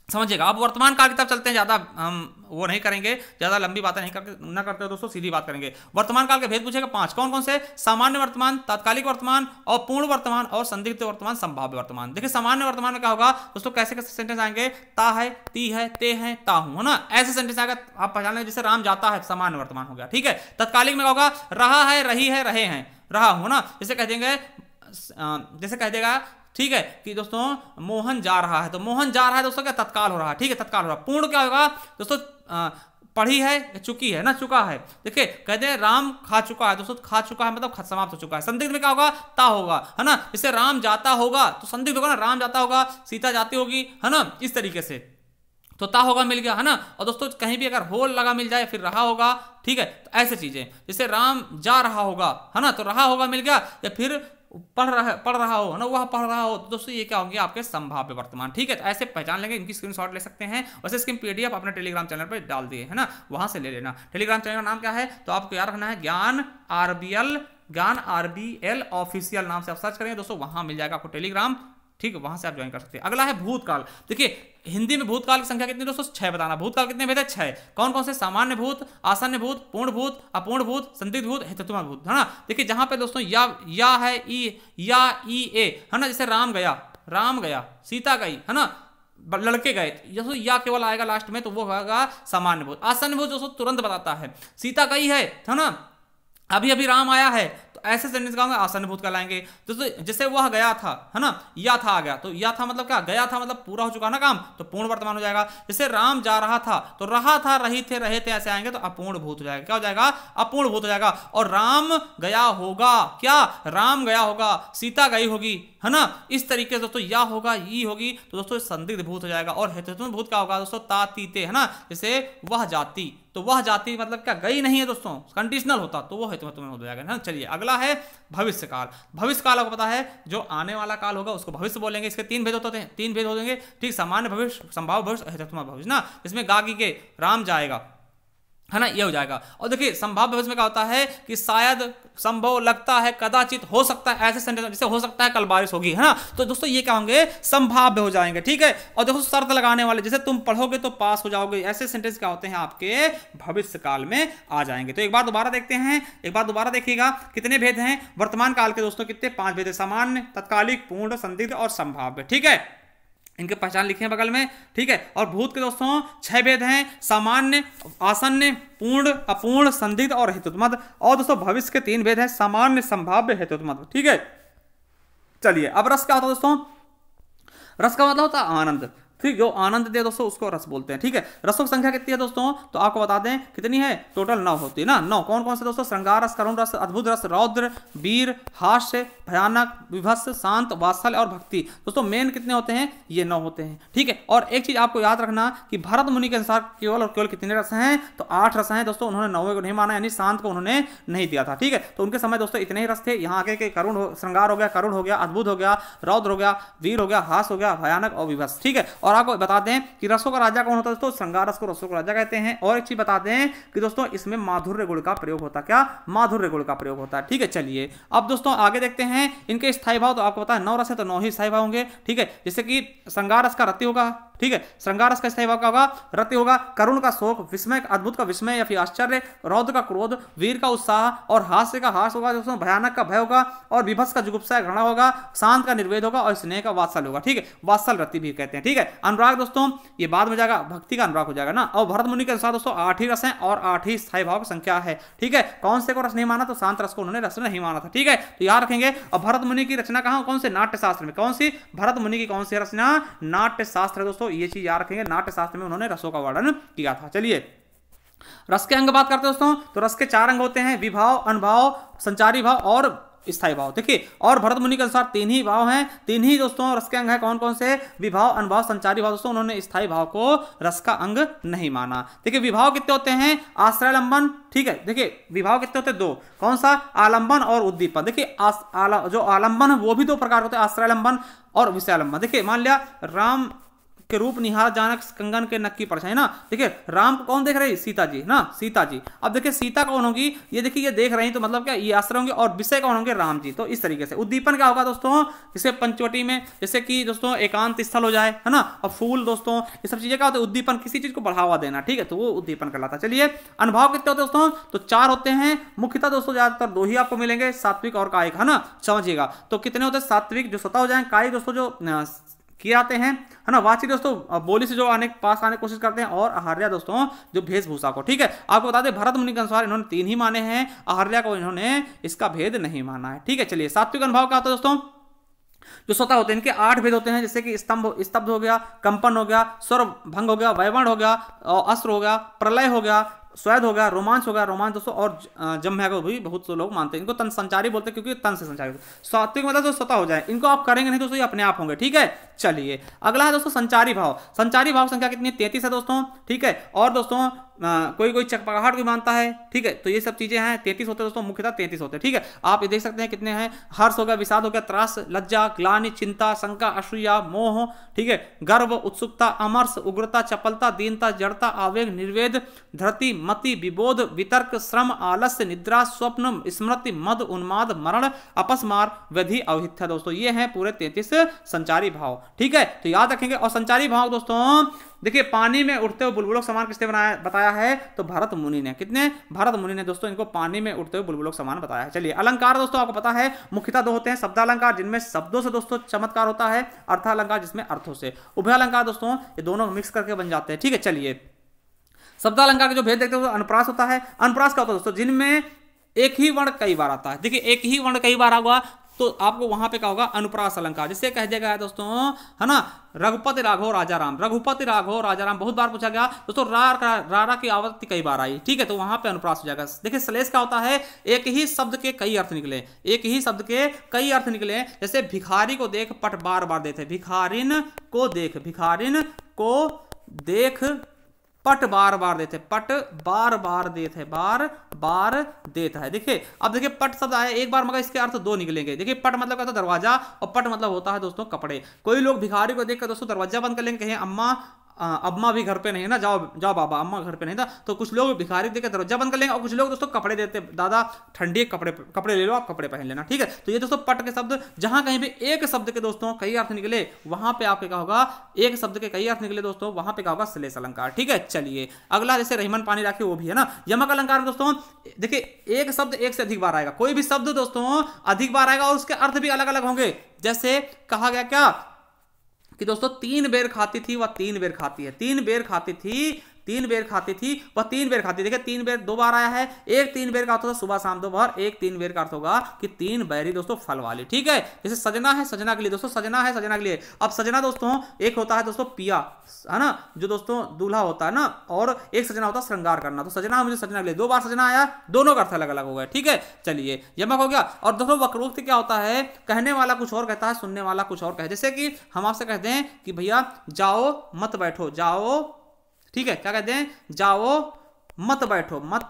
समझिएगा। अब वर्तमान काल की तरफ चलते हैं, ज्यादा हम वो नहीं करेंगे, ज्यादा लंबी बातें नहीं करते दोस्तों, सीधी बात करेंगे। वर्तमान काल के भेद पूछेगा 5, कौन कौन से, सामान्य वर्तमान, तात्कालिक वर्तमान, और पूर्ण वर्तमान, और संदिग्ध वर्तमान, संभाव्य वर्तमान। देखिए सामान्य वर्तमान में क्या होगा दोस्तों, कैसे कैसे सेंटेंस आएंगे, ता है, ती है, ते है, ता हूं, है ना, ऐसे सेंटेंस आएगा, आप पहचान लें। जैसे राम जाता है, सामान्य वर्तमान हो गया, ठीक है। तत्कालिक में होगा, रहा है, रही है, रहे हैं, रहा हूं ना, जैसे कह देंगे, जैसे कह देगा, ठीक है, कि दोस्तों मोहन जा रहा है, तो मोहन जा रहा है दोस्तों क्या तत्काल हो रहा है, ठीक है, तत्काल हो रहा है। पूर्ण क्या होगा दोस्तों, पढ़ी है, चुकी है ना, चुका है। देखिए कहते हैं राम खा चुका है दोस्तों, खा चुका है मतलब समाप्त हो चुका है। संदिग्ध में क्या होगा, ता होगा, है ना। जैसे राम जाता होगा तो संदिग्ध होगा ना, राम जाता होगा, सीता जाती होगी, है ना, इस तरीके से, तो ता होगा मिल गया, है ना। और दोस्तों कहीं भी अगर होल लगा मिल जाए, फिर रहा होगा, ठीक है, तो ऐसे चीजें। जैसे राम जा रहा होगा, है ना, तो रहा होगा मिल गया, या फिर पढ़ रहा हो ना, वह पढ़ रहा हो, तो दोस्तों ये क्या होंगे आपके संभाव्य वर्तमान, ठीक है। तो ऐसे पहचान लेंगे, इनकी स्क्रीनशॉट ले सकते हैं। वैसे इसकी पीडीएफ अपने टेलीग्राम चैनल पर डाल दिए, है ना, वहां से ले लेना। टेलीग्राम चैनल का नाम क्या है, तो आपको याद रखना है, ज्ञान आरबीएल ऑफिशियल नाम से आप सर्च करेंगे दोस्तों, वहां मिल जाएगा आपको टेलीग्राम, ठीक है, वहां से आप ज्वाइन कर सकते हैं। अगला है भूतकाल। देखिए हिंदी में भूतकाल की संख्या कितनी दोस्तों, 6 बताना। भूतकाल कितने भेद है, 6। कौन कौन से, सामान्य भूत, आसन्न भूत, पूर्ण भूत, अपूर्ण भूत, संदिग्ध भूत, हेतुत्वमान भूत, है ना। देखिए जहां पे दोस्तों या है ई या ई ए, है ना। जैसे राम गया, सीता गई, है ना, लड़के गए, जैसे या केवल आएगा लास्ट में तो वो होगा सामान्य भूत। आसन्न भूत दोस्तों तुरंत बताता है, सीता गई है ना, अभी अभी राम आया है, तो ऐसे सेंटेंस का आसन्न भूत कहलाएंगे। दोस्तों जैसे वह गया था, है ना, या था आ गया, तो या था मतलब क्या, गया था मतलब पूरा हो चुका ना काम, तो पूर्ण वर्तमान हो जाएगा। जैसे राम जा रहा था, तो रहा था, रही थे, रहे थे, ऐसे आएंगे तो अपूर्ण भूत हो जाएगा। क्या हो जाएगा, अपूर्ण भूत हो जाएगा। और राम गया होगा, क्या, राम गया होगा, सीता गई होगी, है ना। इस तरीके से दोस्तों या होगा, ई होगी, तो दोस्तों संदिग्ध भूत हो जाएगा। और हेतुत्वमान भूत क्या होगा दोस्तों, ता तीते, है ना। जैसे वह जाति, तो वह जाति मतलब क्या, गई नहीं है दोस्तों, कंडीशनल होता तो वो हेतुत्वमान हो जाएगा ना। चलिए अगला है भविष्य काल। भविष्य काल आपको पता है जो आने वाला काल होगा उसको भविष्य बोलेंगे। इसके 3 भेद होते हैं, 3 भेद हो जाएंगे, ठीक, सामान्य भविष्य, संभाव्य भविष्य, हेतुत्वमान भविष्य ना। इसमें गागी के राम जाएगा, है ना, ये हो जाएगा। और देखिए संभाव्य भविष्य में क्या होता है कि शायद, संभव, लगता है, कदाचित, हो सकता है, ऐसे सेंटेंस जैसे हो सकता है कल बारिश होगी, है ना। तो दोस्तों ये क्या होंगे, संभाव्य हो जाएंगे, ठीक है। और देखो शर्त लगाने वाले, जैसे तुम पढ़ोगे तो पास हो जाओगे, ऐसे सेंटेंस क्या होते हैं आपके भविष्य काल में आ जाएंगे। तो एक बार दोबारा देखते हैं, एक बार दोबारा देखिएगा कितने भेद हैं वर्तमान काल के दोस्तों, कितने, 5 भेद है, सामान्य, तत्कालिक, पूर्ण, संदिग्ध और संभाव्य, ठीक है। इनके पहचान लिखे हैं बगल में, ठीक है। और भूत के दोस्तों 6 भेद हैं, सामान्य, आसन्न, पूर्ण, अपूर्ण, संदिग्ध और हेतुत्वमान। और दोस्तों भविष्य के 3 भेद हैं, सामान्य, संभाव्य, हेतुत्वमान, ठीक है। चलिए अब रस क्या होता है दोस्तों, रस का मतलब होता है आनंद, ठीक, जो आनंद दे दोस्तों उसको रस बोलते हैं, ठीक है। रसों की संख्या कितनी है दोस्तों, तो आपको बता दें कितनी है, टोटल 9 होती है ना, 9। कौन कौन से दोस्तों, श्रृंगार रस, करुण रस, अद्भुत रस, रौद्र, वीर, हास्य, भयानक, विभत्स, शांत, वात्सल्य और भक्ति। दोस्तों मेन कितने होते हैं, ये 9 होते हैं, ठीक है। और एक चीज आपको याद रखना कि भरत मुनि के अनुसार केवल और केवल कितने रस हैं, तो 8 रस हैं दोस्तों। उन्होंने 9वें को नहीं माना, यानी शांत को उन्होंने नहीं दिया था, ठीक है। तो उनके समय दोस्तों इतने ही रस थे। यहाँ आके करुण, श्रृंगार हो गया, करुण हो गया, अद्भुत हो गया, रौद्र हो गया, वीर हो गया, हास्य हो गया, भयानक और विभत्स, ठीक है। और आपको बता दें कि रसों का राजा कौन होता है दोस्तों, श्रृंगार रस को रसों का राजा कहते हैं। और एक चीज बता दें कि दोस्तों इसमें माधुर्य गुण का प्रयोग होता है, क्या, माधुर्य गुण का प्रयोग होता है, ठीक है। चलिए अब दोस्तों आगे देखते हैं इनके स्थायी भाव। तो आपको पता है 9 रस है तो 9 ही स्थायी भाव होंगे, ठीक है। जैसे कि श्रृंगार रस का रति होगा, ठीक है, श्रृंगार रस का स्थायी भाव क्या होगा, रति होगा। करुण का शोक, विस्मय, अद्भुत का विस्मय या फिर आश्चर्य, रौद्र का क्रोध, वीर का उत्साह और हास्य का हास होगा दोस्तों, भयानक का भय होगा और विभत्स का जुगुप्सा घृणा होगा, शांत का निर्वेद होगा और स्नेह का वात्सल्य होगा, ठीक है। वात्सल रति भी कहते हैं, ठीक है। अनुराग दोस्तों ये बाद में जाएगा, भक्ति का अनुराग हो जाएगा ना। और भरत मुनि के अनुसार दोस्तों 8 ही रस हैं और 8 ही स्थायी भाव की संख्या है, ठीक है। कौन से को रस नहीं माना, तो शांत रस को उन्होंने रस नहीं माना था, ठीक है। तो याद रखेंगे। और भरत मुनि की रचना कहां, कौन से, नाट्य शास्त्र में। कौन सी, भरत मुनि की कौन सी रचना, नाट्य शास्त्र है दोस्तों, ये चीज याद रखेंगे। नाट्य शास्त्र में उन्होंने रसों का वर्णन किया था। चलिए रस के अंग बात करते हैं दोस्तों, तो रस के 4 अंग होते हैं, विभाव, अनुभाव, संचारी भाव और स्थायी भाव। देखिए और भरत मुनि के अनुसार 3 ही भाव हैं, 3 ही दोस्तों रस के अंग है। कौन कौन से, विभाव, अनुभाव, संचारी भाव। दोस्तों उन्होंने स्थायी भाव को रस का अंग नहीं माना। देखिए विभाव कितने होते हैं, आश्रयलंबन, ठीक है। देखिए विभाव कितने होते हैं, 2। कौन सा, आलंबन और उद्दीपन। देखिए जो आलंबन है वो भी 2 प्रकार होते हैं, आश्रयलंबन और विषयालंबन। देखिए मान लिया राम के रूप निहार जानक कंगन के नक्की परछाई ना। देखिए राम को कौन देख रही, सीता जी ना, सीता जी। अब देखिए सीता कौन होगी, ये देखिए ये देख रही, तो मतलब क्या, ये आश्रय होंगे। और विषय कौन होंगे, राम जी। तो इस तरीके से उद्दीपन क्या होगा दोस्तों, जैसे पंचवटी में जैसे कि दोस्तों एकांत स्थल हो जाए, है ना, और फूल दोस्तों, ये सब चीजें क्या होते हैं, उद्दीपन, किसी चीज को बढ़ावा देना, ठीक है, तो वो उद्दीपन कहलाता है। चलिए अनुभाव कितने होते हैं दोस्तों, तो 4 होते हैं मुख्यतः दोस्तों, ज्यादातर 2 ही आपको मिलेंगे, सात्विक और कायिक, है ना, समझिएगा। तो कितने होते हैं, सात्विक जो स्वतः हो जाए, कायिक दोस्तों जो किए आते हैं, है ना, वाची दोस्तों बोली से जो पास आने की कोशिश करते हैं, और आहार्या दोस्तों जो वेशभूषा को, ठीक है। आपको बता दें भरत मुनि के अनुसार इन्होंने 3 ही माने हैं, आहार्या को इन्होंने इसका भेद नहीं माना है, ठीक है। चलिए सात्विक अनुभाव क्या होता है दोस्तों, जो स्वतः होते हैं, इनके 8 भेद होते हैं, जैसे कि स्तब्ध हो गया, कंपन हो गया, स्वर भंग हो गया, वैवर्ण हो गया, अस्त्र हो गया, प्रलय हो गया, स्वेद हो गया, रोमांच हो गया, रोमांच दोस्तों, और जम्या को भी बहुत से लोग मानते हैं। इनको तन संचारी बोलते हैं क्योंकि तन से संचारी। सात्विक मतलब जो स्वतः हो जाए, इनको आप करेंगे नहीं दोस्तों, ये अपने आप होंगे, ठीक है। चलिए अगला है दोस्तों संचारी भाव। संचारी भाव संख्या कितनी है, 33 है दोस्तों, ठीक है। और दोस्तों कोई कोई चकपकाहट भी मानता है, ठीक है। तो ये सब चीजें हैं, 33 होते हैं दोस्तों, मुख्यतः 33 होते हैं, ठीक है। आप ये देख सकते हैं कितने हैं, हर्ष हो गया, विषाद हो गया, त्रास, लज्जा, ग्लानि, चिंता, शंका, असूया, मोह, ठीक है, गर्व, उत्सुकता, अमर्ष, उग्रता, चपलता, दीनता, जड़ता, आवेग, निर्वेद, धृति, मति, विबोध, वितर्क, श्रम, आलस्य, निद्रा, स्वप्न, स्मृति, मद, उन्माद, मरण, अपस्मार, व्यधि, अवहित्या। दोस्तों ये हैं पूरे 33 संचारी भाव, ठीक है। तो याद रखेंगे। और संचारी भाव दोस्तों देखिए, पानी में उठते हुए बुलबुलों के समान किसने बताया है, तो भरत मुनि ने। कितने, भरत मुनि ने दोस्तों इनको पानी में उठते हुए बुलबुलों के समान बताया है। चलिए, अलंकार दोस्तों आपको पता है मुख्यतः दो होते हैं, शब्दालंकार जिनमें शब्दों से दोस्तों चमत्कार होता है, अर्थालंकार जिसमें अर्थों से, उभयालंकार दोस्तों ये दोनों मिक्स करके बन जाते हैं, ठीक है। चलिए, शब्दालंकार के जो भेद देखते हो, अनुप्रास होता है। अनुप्रास क्या होता है दोस्तों, जिनमें एक ही वर्ण कई बार आता है। देखिए, एक ही वर्ण कई बार होगा तो आपको वहां पे क्या होगा, अनुप्रास अलंकार। जिससे कह दिया गया है दोस्तों, है ना, रघुपति राघव राजा राम, रघुपति राघव राजा राम बहुत बार पूछा गया दोस्तों, रा की आवृत्ति कई बार आई, ठीक है। तो वहां पे अनुप्रास हो जाएगा। देखिए, श्लेष क्या होता है, एक ही शब्द के कई अर्थ निकले, एक ही शब्द के कई अर्थ निकले। जैसे भिखारी को देख पट बार बार देते, भिखारिन को देख, भिखारिन को देख पट बार बार देते, पट बार बार देते, बार बार देता है। देखिए, अब देखिए पट शब्द आया एक बार, मगर इसके अर्थ दो निकलेंगे। देखिए, पट मतलब क्या होता है, दरवाजा, और पट मतलब होता है दोस्तों कपड़े। कोई लोग भिखारी को देखकर दोस्तों दरवाजा बंद कर लेंगे, कहें अम्मा भी घर पे नहीं है ना, जाओ जाओ बाबा, अम्मा घर पे नहीं था। तो कुछ लोग भिखारी देकर दरवाजा बंद कर लेंगे, और कुछ लोग दोस्तों कपड़े देते, दादा ठंडी कपड़े ले लो, आप कपड़े पहन लेना, ठीक है। तो ये दोस्तों पट के शब्द, जहां कहीं भी एक शब्द के दोस्तों कई अर्थ निकले, वहां पे आपके क्या होगा, एक शब्द के कई अर्थ निकले दोस्तों, वहां पे क्या होगा, श्लेष अलंकार, ठीक है। चलिए, अगला जैसे रहीमन पानी राखी, वो भी है ना। यमक अलंकार में दोस्तों देखिए, एक शब्द एक से अधिक बार आएगा, कोई भी शब्द दोस्तों अधिक बार आएगा और उसके अर्थ भी अलग अलग होंगे। जैसे कहा गया क्या कि दोस्तों 3 बेर खाती थी वह 3 बेर खाती है, 3 बेर खाती थी, 3 बेर खाती थी वह 3 बेर खाती। देखिए, 3 बेर 2 बार आया है। एक 3 बेर का अर्थ होगा सुबह शाम दोपहर, एक 3 बेर का अर्थ होगा कि 3 बैरी दोस्तों फल वाली, ठीक है। जैसे सजना है, सजना के लिए दोस्तों, सजना है सजना के लिए। अब सजना दोस्तों एक होता है दोस्तों पिया, है ना, जो दोस्तों दूल्हा होता है ना, और एक सजना होता है श्रृंगार करना। तो सजना मुझे सजना के लिए 2 बार सजना आया, दोनों का अर्थ अलग अलग हो गया, ठीक है। चलिए, यमक हो गया। और दोस्तों वक्रोक्ति क्या होता है, कहने वाला कुछ और कहता है, सुनने वाला कुछ और कहे। जैसे कि हम आपसे कहते हैं कि भैया जाओ मत बैठो, जाओ, ठीक है, क्या कहते हैं, जाओ मत बैठो, मत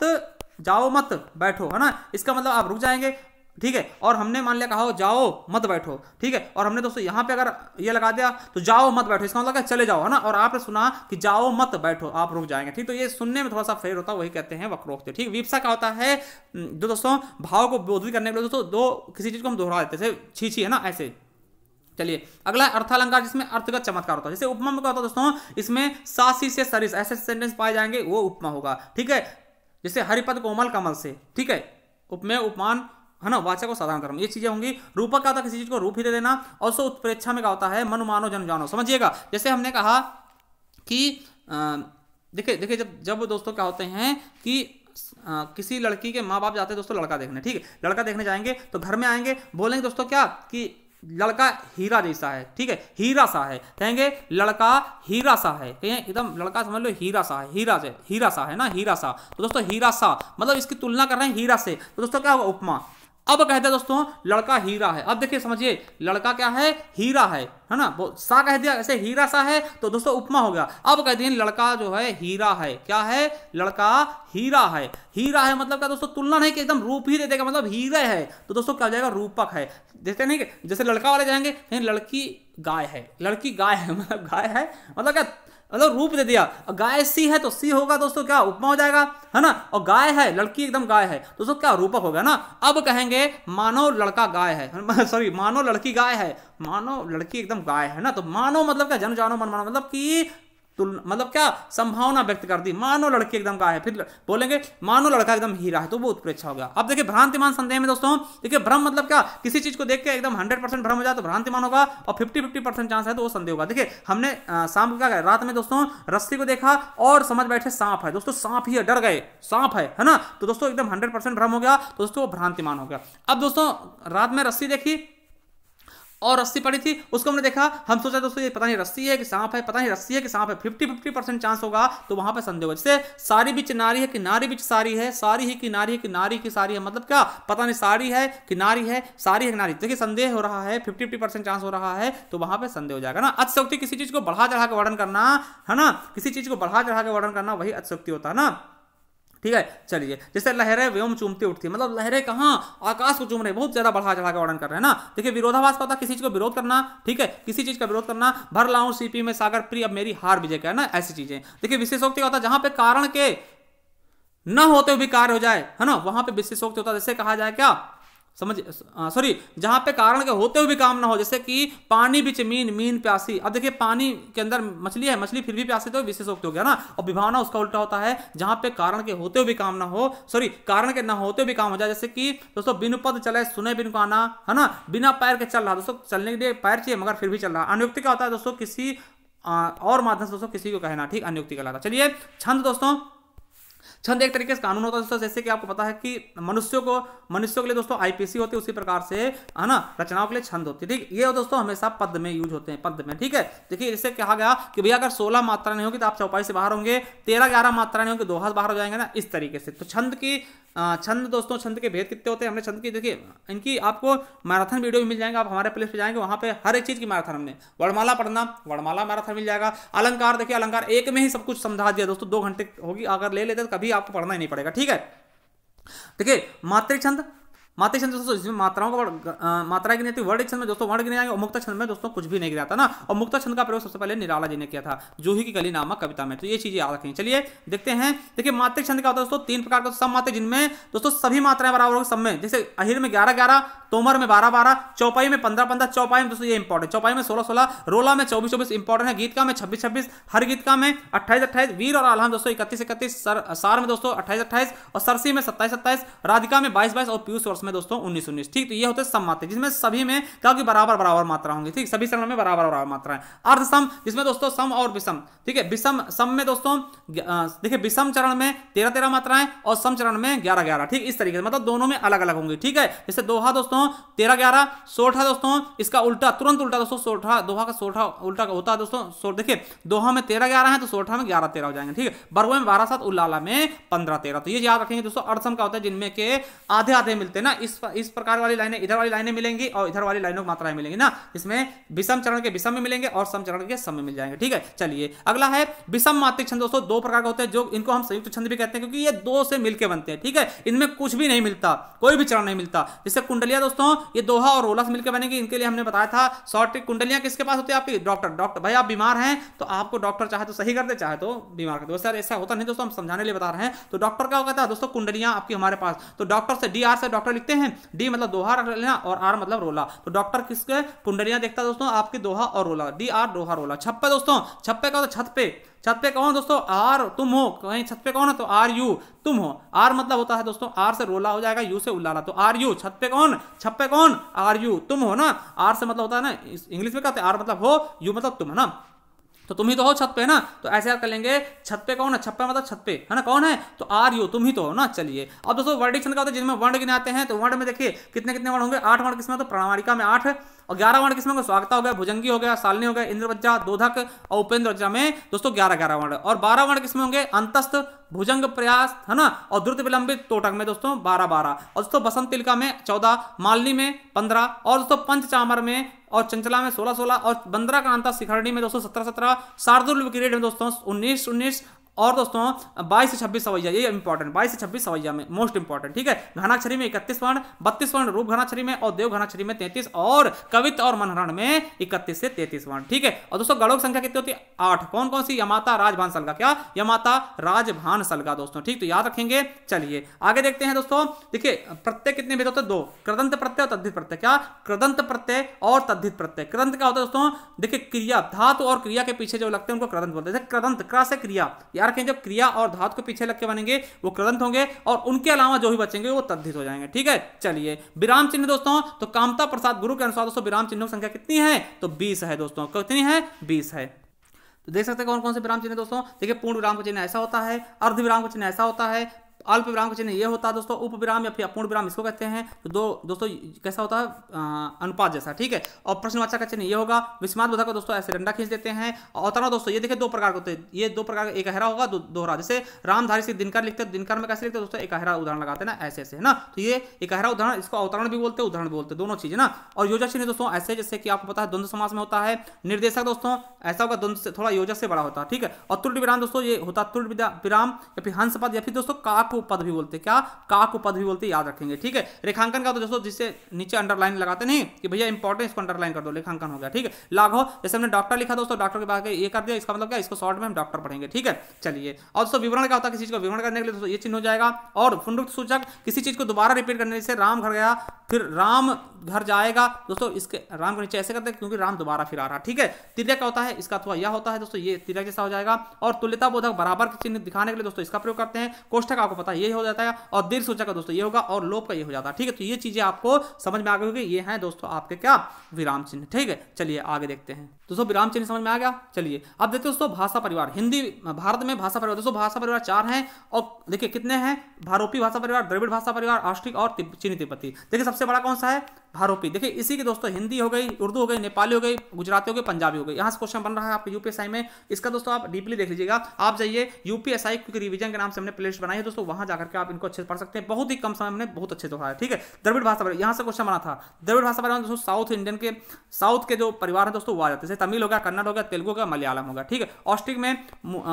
जाओ मत बैठो, है ना। इसका मतलब आप रुक जाएंगे, ठीक है। और हमने मान लिया कहा जाओ मत बैठो, ठीक है। और हमने दोस्तों यहां पे अगर ये लगा दिया तो जाओ मत बैठो, इसका मतलब चले जाओ, है ना। और आपने सुना कि जाओ मत बैठो, आप रुक जाएंगे, ठीक। तो ये सुनने में थोड़ा सा फेर होता है, वही कहते हैं वक्रोक्ति, ठीक। विप्सा क्या होता है, जो दोस्तों भाव को बोधित करने के लिए दोस्तों दो किसी चीज को हम दोहरा देते हैं, छी छी, है ना, ऐसे। चलिए, अगला अर्थालंकार जिसमें अर्थगत चमत्कार होता है। जैसे उपमा में क्या होता है दोस्तों, इसमें सासी से सरिस ऐसे सेंटेंस पाए जाएंगे, वो उपमा होगा, ठीक है। जैसे हरिपद कोमल कमल से, ठीक है, उपमेय उपमान, है ना, वाचक और साधारण कर्म, ये चीजें होंगी। रूपक क्या होता है, किसी चीज को रूप ही दे देना। और सो उत्प्रेक्षा में क्या होता है, मनु मानो जन जानो, समझिएगा। जैसे हमने कहा कि देखिए जब दोस्तों क्या होते हैं कि किसी लड़की के माँ बाप जाते हैं दोस्तों लड़का देखने, ठीक है, लड़का देखने जाएंगे तो घर में आएंगे, बोलेंगे दोस्तों क्या कि लड़का हीरा जैसा है, ठीक है, हीरा सा है, कहेंगे लड़का हीरा सा है, कहें एकदम लड़का समझ लो हीरा सा है, हीरा सा है ना, हीरा सा। तो दोस्तों हीरा सा मतलब इसकी तुलना कर रहे हैं हीरा से, तो दोस्तों क्या होगा, उपमा। अब कहते हैं दोस्तों लड़का हीरा है। अब देखिए समझिए, लड़का क्या है, हीरा है ना, वो सा कह दिया, ऐसे हीरा सा है, तो दोस्तों उपमा हो गया। अब कहते हैं लड़का जो है हीरा है, क्या है, लड़का हीरा है। हीरा है मतलब क्या दोस्तों, तुलना नहीं कि एकदम रूप ही दे देगा, मतलब हीरा है, तो दोस्तों क्या हो जाएगा, रूपक है। देखते नहीं कि जैसे लड़का वाले जाएंगे कहीं लड़की गाय है, लड़की गाय है, मतलब गाय है मतलब क्या, मतलब रूप दे दिया। गाय सी है तो सी होगा दोस्तों क्या, उपमा हो जाएगा, है ना। और गाय है, लड़की एकदम गाय है, दोस्तों क्या, रूपक हो गया ना। अब कहेंगे मानो लड़का गाय है, सॉरी मानो लड़की गाय है, मानो लड़की एकदम गाय है ना। तो मानो मतलब क्या, जन जानो मन मानो, मतलब कि मतलब क्या, संभावना व्यक्त कर दी। मानो लड़की एकदम गाय है, फिर बोलेंगे मानो लड़का एकदम हीरा है, तो वो उत्प्रेक्षा हो गया। अब देखिए भ्रांतिमान संदेह में दोस्तों, देखिए भ्रम मतलब क्या, किसी चीज को देख के एकदम 100% भ्रम हो जाए तो भ्रांतिमान होगा, और 50-50% चांस है तो वो संदेह होगा। देखिए हमने शाम को क्या कहा, रात में दोस्तों रस्सी को देखा और समझ बैठे सांप है, दोस्तों सांप ही है, डर गए, सांप है ना, तो दोस्तों एकदम 100% भ्रम हो गया, तो दोस्तों भ्रांतिमान हो गया। अब दोस्तों रात में रस्सी देखी और रस्सी पड़ी थी, उसको हमने देखा, हम सोचा दोस्तों ये पता नहीं रस्सी है कि सांप है, पता नहीं रस्सी है कि सांप है, 50-50% चांस होगा, तो वहां पे संदेह होगा। जैसे सारी बिच नारी है, किनारी बिच सारी है, सारी ही किनारी है, किनारी की सारी है, मतलब क्या, पता नहीं सारी है किनारी है, सारी है किनारी, देखिए संदेह हो रहा है, 50-50% चांस हो रहा है, तो वहां पे संदेह हो जाएगा ना। अतिशयोक्ति किसी चीज को बढ़ा चढ़ा के वर्णन करना है ना, किसी चीज को बढ़ा चढ़ा के वर्णन करना, वही अतिशयोक्ति होता है ना। ठीक है, चलिए, जैसे लहरें व्योम चूमती उठती, मतलब लहरें कहां, आकाश को चूम रहे, बहुत ज्यादा बढ़ा चढ़ा के वर्णन कर रहे हैं ना। देखिए विरोधाभास का होता है किसी चीज को विरोध करना, ठीक है, किसी चीज का विरोध करना, भर लाऊं सीपी में सागर प्रिय अब मेरी हार विजय का, है ना, ऐसी चीजें। देखिए विशेषोक्ति का होता है जहां पे कारण के न होते हुए भी कार्य हो जाए, है ना, वहां पे विशेषोक्ति होता है। जैसे कहा जाए क्या, समझ, सॉरी, जहां पे कारण के होते हुए भी काम ना हो, जैसे कि पानी बिच मीन, मीन प्यासी। अब देखिए पानी के अंदर मछली है, मछली फिर भी प्यासी, तो विशेषोक्ति हो गया ना। और विभावना उसका उल्टा होता है, जहां पे कारण के होते हुए भी काम ना हो, सॉरी, कारण के ना होते हुए भी काम हो जाए। जैसे कि दोस्तों बिनु पद चले सुने बिनु काना, है ना, बिना पैर के चल रहा, दोस्तों चलने के लिए पैर चाहिए मगर फिर भी चल रहा। अनुक्ति का होता है दोस्तों किसी और माध्यम से दोस्तों किसी को कहना, ठीक, अनुक्ति कहलाता। चलिए छंद दोस्तों, छंद एक तरीके से कानून होता है दोस्तों, जैसे कि आपको पता है कि मनुष्यों के लिए दोस्तों आईपीसी होती है, उसी प्रकार से, है ना, रचनाओं के लिए छंद होती है, ठीक। ये दोस्तों हमेशा पद में यूज होते हैं, पद में, ठीक है। देखिए जैसे कहा गया कि भैया अगर 16 मात्रा नहीं होगी तो आप चौपाई से बाहर होंगे, 13-11 मात्रा नहीं होगी, दोहा से बाहर हो जाएंगे ना, इस तरीके से। तो छंद की छंद दोस्तों, छंद के भेद कितने होते हैं, हमने छंद की, देखिए इनकी आपको मैराथन वीडियो भी मिल जाएंगे, आप हमारे प्लेलिस्ट पे जाएंगे, वहां पे हर एक चीज की मैराथन, हमने वर्णमाला पढ़ना, वर्णमाला मैराथन मिल जाएगा। अलंकार, देखिए अलंकार एक में ही सब कुछ समझा दिया दोस्तों, 2 घंटे होगी, अगर ले लेते तो कभी आपको पढ़ना ही नहीं पड़ेगा, ठीक है। देखिए मात्रिक छंद, मात्रिक छंद दोस्तों इसमें मात्राओं का मात्रा गिनी जाती है। वर्णिक छंद में दोस्तों वर्ण गिने जाएंगे, और मुक्त छंद में दोस्तों कुछ भी नहीं गिना था ना। और मुक्त छंद का प्रयोग सबसे पहले निराला जी ने किया था जूही की कली नामक कविता में, तो ये चीजें याद रखेंगे। चलिए देखते हैं, देखिए मात्रिक छंद का होता है दोस्तों 3 प्रकार का सम मात्रिक, जिनमें दोस्तों सभी मात्राएं बराबर होगी सब में। जैसे अहिर में 11-11, तोमर में 12-12, चौपाई में 15-15, चौपाई में दोस्तों ये इंपॉर्टेंट, चौपाई में 16-16, रोला में 24-24 इंपॉर्टेंट है, गीतका में 26-26, हर गीतका में 28-28, वीर और आल्हा दोस्तों 31-31, सार में दोस्तों 28-28, और सरसी में 27-27, राधिका में 22-22, और पीयूष वर्ष में दोस्तों 19-19, ठीक। तो ये होते हैं सम मात्रिक, जिसमें सभी में क्या होगी, बराबर बराबर मात्रा होंगी, ठीक, सभी चरणों में बराबर बराबर मात्रा है। अर्ध सम, जिसमें दोस्तों सम और विषम, ठीक है, विषम सम में दोस्तों देखिए विषम चरण में 13-13 मात्राएं, और सम चरण में 11-11, ठीक, इस तरीके से, मतलब दोनों में अलग अलग होंगी, ठीक है। जैसे दोहा दोस्तों 13-11, सोठा दोस्तों इसका उल्टा, तुरंत उल्टा दोस्तों, सोठा, दोहा का सोठा उल्टा होता है दोस्तों, देखिए दोहा में 13-11 है तो सोठा में 11-13 हो जाएंगे, ठीक है। बरगो में 12-7, उल्लाला में 15-13, तो ये याद रखेंगे दोस्तों। अर्धसम का होता है जिनमें के आधे आधे मिलते हैं ना, इस प्रकार वाली लाइनें, इधर वाली लाइनें मिलेंगी और इधर वाली लाइनों की मात्राएं मिलेंगी ना, इसमें विषम चरण के विषम में मिलेंगे और सम चरण के सम में मिल जाएंगे, ठीक है। चलिए अगला है विषम मात्रिक छंद दोस्तों, 2 प्रकार के होते हैं, जो इनको हम संयुक्त छंद भी कहते हैं, क्योंकि ये 2 से मिलकर बनते हैं, ठीक है। इनमें कुछ भी नहीं मिलता, कोई भी चरण नहीं मिलता। जैसे कुंडलियां दोस्तों, ये दोहा और रोला से मिलकर बनेगी, इनके लिए हमने बताया था शॉर्ट ट्रिक। कुंडलियां किसके पास होती है, आपकी डॉक्टर, भाई आप बीमार हैं तो आपको डॉक्टर चाहे तो सही कर दे, चाहे तो बीमार कर दे, सर ऐसा होता नहीं दोस्तों, हम समझाने लिए बता रहे हैं। तो डॉक्टर क्या कहता है दोस्तों, कुंडलियां आपकी हमारे पास, तो डॉक्टर से डी आर से डॉक्टर लिखते हैं, डी मतलब दोहा रख लेना और आर मतलब रोला, तो डॉक्टर किसके कुंडलियां देखता है दोस्तों, आपके दोहा और रोला, डी आर दोहा रोला। छप्पे दोस्तों, छप्पे का छत पे, छत पे कौन दोस्तों, आर तुम हो, कहीं छत पे कौन है तो आर यू तुम हो, आर मतलब होता है दोस्तों, आर से रोला हो जाएगा, यू से उल्लाला, तो आर यू, छत पे कौन, छप्पे कौन, आर यू तुम हो ना, आर से मतलब होता है ना, इंग्लिश में कहते हैं आर मतलब हो, यू मतलब तुम, है ना, तो तुम ही तो हो छत पे ना, तो ऐसे याद कर लेंगे, छत पे कौन है, छप्पा मतलब छत पे, है ना, कौन है तो आर यू, तुम ही तो हो ना। चलिए अब दोस्तों वर्णिक छंद का होता है जिनमें वर्ण गिने आते हैं, तो वर्ण में देखिए कितने कितने वर्ण होंगे, 8 वर्ण किसमें, तो प्रामाणिका में 8, और 11 वर्ण किसमें, स्वागता हो गया, भुजंगी हो गया, शालिनी हो गया, इंद्रवज्जा, दोधक और उपेंद्र में दोस्तों 11-11 वर्ण, और 12 वर्ण किसमें होंगे, अंतस्थ, भुजंग, प्रयास, है ना, और द्रुत विलंबित तोटक में दोस्तों 12-12, और दोस्तों बसंत तिलका में 14, मालिनी में 15, और दोस्तों पंचचामर में और चंचला में 16-16, और बंदरा क्रांता शिखरणी में दोस्तों 17-17, शार्दुल विक्रीड में दोस्तों 19-19, और दोस्तों 22 से 26 सवैया, ये इंपॉर्टेंट, 22 से 26 सवैया में मोस्ट इंपॉर्टेंट, ठीक है। घनाक्षरी में 31 वर्ण, 32 वर्ण रूप घनाक्षरी में, और देव घनाक्षरी में 33, और कवित और मनहरण में 31 से 33 वर्ण, ठीक है। और दोस्तों गणों की संख्या कितनी होती है, 8, कौन कौन सी, यमाता, राजभान, सलगा, क्या यमाता, राजभान, सलगा दोस्तों, ठीक, तो याद रखेंगे। चलिए आगे देखते हैं दोस्तों, देखिए प्रत्यय कितने भेद होते हैं, 2, कृदंत प्रत्यय और तद्धित प्रत्यय, क्या कृदंत प्रत्यय और तद्धित प्रत्यय। कृदंत क्या होता है दोस्तों, देखिए क्रिया, धातु और क्रिया के पीछे जो लगते हैं उनको कृदंत बोलते हैं। कृदंत क्र से क्रिया, याद रखें, जो क्रिया और धातु के पीछे लग के बनेंगे वो कृदंत होंगे, और उनके अलावा जो भी बचेंगे वो तद्धित हो जाएंगे, ठीक है। चलिए विराम चिन्ह दोस्तों, तो कामता प्रसाद गुरु के अनुसार दोस्तों विराम चिन्हों की संख्या कितनी है, तो 20 है दोस्तों, कितनी है, 20 है। तो देख सकते हैं कौन कौन से विराम चिन्ह दोस्तों, देखिए पूर्ण विराम का चिन्ह ऐसा होता है, अर्ध विराम का चिन्ह ऐसा होता है, अल्प विराम का चिन्ह ये होता है दोस्तों, उप विराम या फिर अपूर्ण विराम इसको कहते हैं। तो दोस्तों कैसा होता है, अनुपात जैसा, ठीक है। और प्रश्नवाचक का चिन्ह ये होगा। विस्मात बोधक को दोस्तों ऐसे डंडा खींच देते हैं। और अवतरण दोस्तों ये देखिए दो प्रकार के होते हैं, ये दो प्रकार, एक अहरा होगा दोहरा। जैसे रामधारी से दिनकर लिखते हैं, दिनकर में कैसे लिखते हैं दोस्तों, एक अहरा उदाहरण लगाते हैं ना, ऐसे ऐसे है ना। तो ये एक अहरा उदाहरण, इसको अवतरण भी बोलते हैं, उदाहरण भी बोलते हैं, दोनों चीजें ना। और योजक चिन्ह दोस्तों ऐसे, जैसे कि आपको पता है द्वंद्व समास में होता है। निर्देशक दोस्तों ऐसा होगा, द्वंद्व से थोड़ा योजक से बड़ा होता है, ठीक है। और तुल्य विराम दोस्तों ये होता है तुल्य विराम या फिर हंस पद या फिर दोस्तों काक पद भी बोलते हैं। क्या काक पद भी बोलते हैं, याद रखेंगे, ठीक है। रेखांकन का तो दोस्तों जिससे नीचे अंडरलाइन लगाते नहीं कि भैया इंपॉर्टेंट, इसको अंडरलाइन कर दो, रेखांकन हो गया, ठीक है। लाघव जैसे हमने डॉक्टर लिखा दोस्तों, डॉक्टर के बाद ये कर दिया, इसका मतलब क्या, इसको शॉर्ट में हम डॉक्टर पढ़ेंगे, ठीक है। चलिए, और दोस्तों विवरण क्या होता है, किसी चीज का विवरण करने के लिए दोस्तों ये चिन्ह हो जाएगा। और पुनरुक्त सूचक किसी चीज को दोबारा रिपीट करने से, राम घर गया फिर राम घर जाएगा दोस्तों, इसके राम को नीचे ऐसे करते हैं क्योंकि राम दोबारा फिर आ रहा, ठीक है। तिर्यक क्या होता है, इसका अथवा यह होता है दोस्तों, ये तिर्यक जैसा हो जाएगा। और तुल्यता बोधक बराबर के चिन्ह दिखाने के लिए दोस्तों इसका प्रयोग करते हैं। कोष्ठक आपको पता है ये हो जाता है। और दीर्घ सूचक का दोस्तों ये होगा, और लोप का ये हो जाता है, ठीक है। तो ये चीजें आपको समझ में आ गई होगी, ये हैं दोस्तों आपके क्या, विराम चिन्ह, ठीक है। चलिए आगे देखते हैं दोस्तों, विराम चिन्ह समझ में आ गया। चलिए अब देखते हैं दोस्तों भाषा परिवार। हिंदी भारत में भाषा परिवार दोस्तों, भाषा परिवार 4 हैं। और देखिए कितने हैं, भारोपी भाषा परिवार, द्रविड़ भाषा परिवार, ऑस्ट्रिक और चीनी तिब्बती। देखिए सबसे बड़ा कौन सा है, भारोपी। देखिए इसी के दोस्तों हिंदी हो गई, उर्दू हो गई, नेपाली हो गई, गुजराती हो गई, पंजाबी हो गई। यहाँ से क्वेश्चन बन रहा है आपके यूपीएसआई में, इसका दोस्तों आप डीपली देख लीजिएगा। आप जाइए यूपीएसआई क्विक रिवीजन के नाम से हमने प्लेलिस्ट बनाई है दोस्तों, वहां जाकर के आप इनको अच्छे से पढ़ सकते हैं। बहुत ही कम समय में बहुत अच्छे से पढ़ा है, ठीक है। द्रविड़ भाषा परिवार, यहाँ से क्वेश्चन बना था। द्रविड़ भाषा परिवार दोस्तों साउथ इंडियन के, साउथ के जो परिवार है दोस्तों वो आ जाते हैं, तमिल हो गया, कन्नड़ हो गया, तेलुगु हो गया, मलयालम हो गया, ठीक है। ऑस्ट्रिक में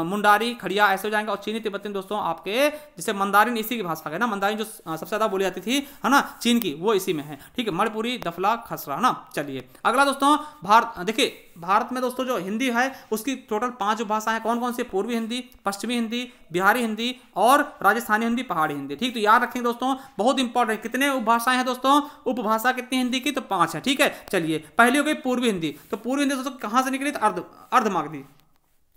मुंडारी, खड़िया ऐसे हो जाएंगे। और चीनी तिब्बती दोस्तों आपके, जैसे मंदारिन इसी की भाषा है ना, मंदारिन जो सबसे ज्यादा बोली जाती थी है ना चीन की, वो इसी में है, ठीक है। मणिपुरी, दफला, खसरा ना। चलिए अगला दोस्तों, भारत, देखिए भारत में दोस्तों जो हिंदी है उसकी टोटल 5 भाषाएं कौन कौन सी, पूर्वी हिंदी, पश्चिमी हिंदी, बिहारी हिंदी और राजस्थानी हिंदी, पहाड़ी हिंदी, ठीक। तो याद रखेंगे दोस्तों, बहुत इंपॉर्टेंट। कितने उपभाषाएं हैं दोस्तों, उपभाषा कितनी हिंदी की, तो 5 है, ठीक है। चलिए पहली हो गई पूर्वी हिंदी। तो पूर्वी हिंदी दोस्तों कहां से निकली, तो अर्धमागधी,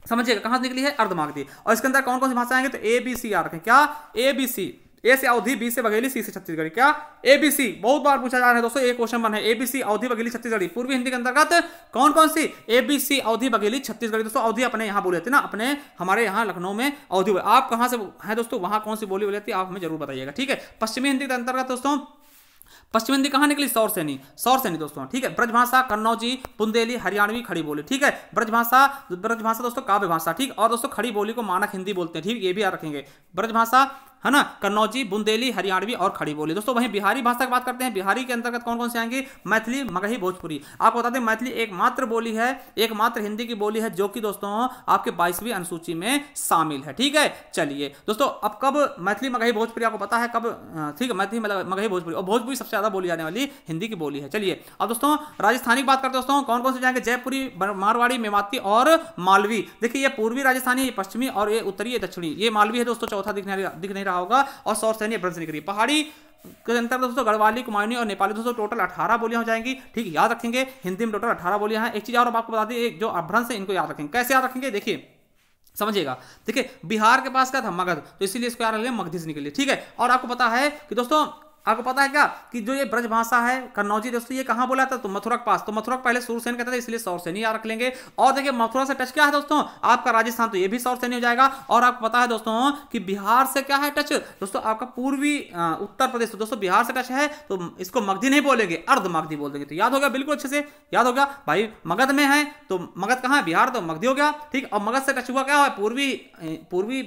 समझिएगा कहां से निकली है, अर्धमागधी। और इसके अंदर कौन कौन सी भाषाएं आएंगे, तो ABC याद रखें, क्या ABC, ए से अवधी, बी से बघेली, सी से छत्तीसगढ़ी, क्या ABC। बहुत बार पूछा जा रहा है दोस्तों, एक क्वेश्चन बन है ABC अवधी बघेली छत्तीसगढ़ी। पूर्वी हिंदी के अंतर्गत कौन कौन सी, ABC अवधी बघेली छत्तीसगढ़ी। दोस्तों अवधी अपने यहाँ बोली जाती है ना, अपने हमारे यहाँ लखनऊ में अवधी। आप कहाँ से हैं दोस्तों, वहां कौन सी बोली जाती है आप हमें जरूर बताइएगा, ठीक है। पश्चिमी हिंदी के अंतर्गत दोस्तों, पश्चिमी हिंदी कहां निकली, सौरसेनी, सौरसेनी दोस्तों, ठीक है। ब्रजभाषा कन्नौजी, बुंदेली, हरियाणवी, खड़ी बोली, ठीक है। ब्रजभाषा दोस्तों काव्य भाषा, ठीक। और दोस्तों खड़ी बोली को मानक हिंदी बोलते हैं, ठीक, ये भी याद रखेंगे। ब्रजभाषा है ना, कन्नौजी, बुंदेली, हरियाणवी और खड़ी बोली। दोस्तों वहीं बिहारी भाषा की बात करते हैं, बिहारी के अंतर्गत कौन कौन से आएंगे, मैथिली, मगही, भोजपुरी। आपको बता दें मैथिली एकमात्र बोली है, एकमात्र हिंदी की बोली है जो कि दोस्तों आपके 22वीं अनुसूची में शामिल है, ठीक है। चलिए दोस्तों अब कब मैथिली, मगही, भोजपुरी आपको पता है कब, ठीक है। मैथिली, मगही, भोजपुरी, और भोजपुरी सबसे ज्यादा बोली जाने वाली हिंदी की बोली है। चलिए अब दोस्तों राजस्थानी की बात करते हैं दोस्तों, कौन कौन से जाएंगे, जयपुरी, मारवाड़ी, मेवाती और मालवी। देखिए ये पूर्वी राजस्थानी, ये पश्चिमी और ये उत्तरी, ये दक्षिणी। ये मालवी है दोस्तों, चौथा दिख नहीं रहा होगा। और सौरसेनी ब्रज निकली। पहाड़ी के अंतर दोस्तों गढ़वाली, कुमायूनी और नेपाली दोस्तों टोटल 18 बोलियां हो जाएंगी, ठीक, याद रखेंगे। हिंदी में टोटल 18 बोलियां हैं। एक चीज और आपको बता दें, जो अभ्रंश है इनको याद रखेंगे। कैसे याद रखेंगे, देखिए समझिएगा। देखिए बिहार के पास क्या था, मगध, तो इसीलिए इसको याद रखेंगे मगधी से निकली, ठीक है। और आपको पता है कि दोस्तों, आपको पता है क्या कि जो ये ब्रज भाषा है कन्नौजी दोस्तों, ये कहां बोला था, तो मथुरा के पास। तो मथुरा पहले सूरसेन कहते थे, इसलिए सौरसेनी याद रख लेंगे। और देखिए मथुरा से टच क्या है दोस्तों, आपका राजस्थान, तो ये भी सौरसेनी हो जाएगा। और आपको पता है दोस्तों कि बिहार से क्या है टच दोस्तों, आपका पूर्वी उत्तर प्रदेश। तो दोस्तों बिहार से टच है तो इसको मगधी नहीं बोलेंगे, अर्धमागधी बोल देंगे। तो याद हो गया, बिल्कुल अच्छे से याद हो गया भाई। मगध में है तो मगध कहां है, बिहार, तो मगधी हो गया, ठीक। और मगध से टच हुआ क्या है, पूर्वी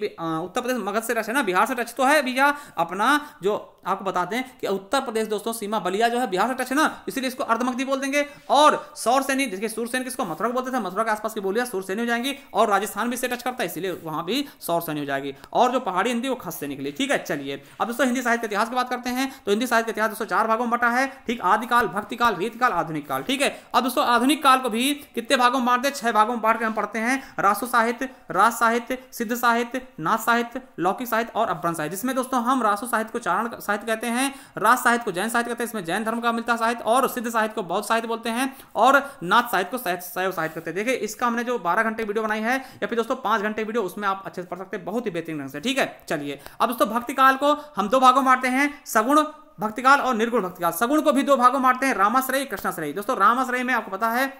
उत्तर प्रदेश, मगध से टच है ना, बिहार से टच तो है भैया अपना। जो आपको बताते हैं कि उत्तर प्रदेश दोस्तों सीमा बलिया जो है बिहार से टच है ना, इसीलिए इसको अर्धमगधी बोल देंगे। और सौरसेनी, देखिए सूरसेन किसको, मथुरा को बोलते थे, मथुरा के आसपास की बोलियां सूरसेनी हो जाएंगी। और राजस्थान भी इससे टच करता है, इसीलिए वहां भी सौरसेनी हो जाएगी। और जो पहाड़ी हिंदी वो खस से निकली, ठीक है। चलिए अब दोस्तों हिंदी साहित्य के इतिहास की बात करते हैं। तो हिंदी साहित्य इतिहास दोस्तों 4 भागों में बटा है, ठीक। आदिकाल, भक्तिकाल, रीतिकाल, आधुनिक काल, ठीक है। अब दोस्तों आधुनिक काल को भी कितने भागों में बांटते हैं, 6 भागों में बांट के हम पढ़ते हैं। रासो साहित्य, राज साहित्य, सिद्ध साहित्य, नाथ साहित्य, लौकिक साहित्य और अपभ्रंश साहित्य। जिसमें दोस्तों हम रासो साहित्य को चारण साहित्य कहते हैं, राज साहित्य को जैन साहित्य कहते हैं, इसमें जैन धर्म का मिलता साहित्य, और सिद्ध साहित्य को बौद्ध साहित्य बोलते हैं, और नाथ साहित्य को शैव साहित्य कहते हैं। देखिए इसका हमने जो 12 घंटे वीडियो बनाई है या फिर दोस्तों 5 घंटे वीडियो, उसमें आप अच्छे से पढ़ सकते हैं, बहुत ही बेहतरीन ढंग से, ठीक है। चलिए अब दोस्तों भक्तिकाल को हम 2 भागों में बांटते हैं, सगुण भक्तिकाल और निर्गुण भक्तिकाल। सगुण को भी 2 भागों में बांटते हैं, रामाश्रयी, कृष्णाश्रयी। दोस्तों रामाश्रयी में आपको पता है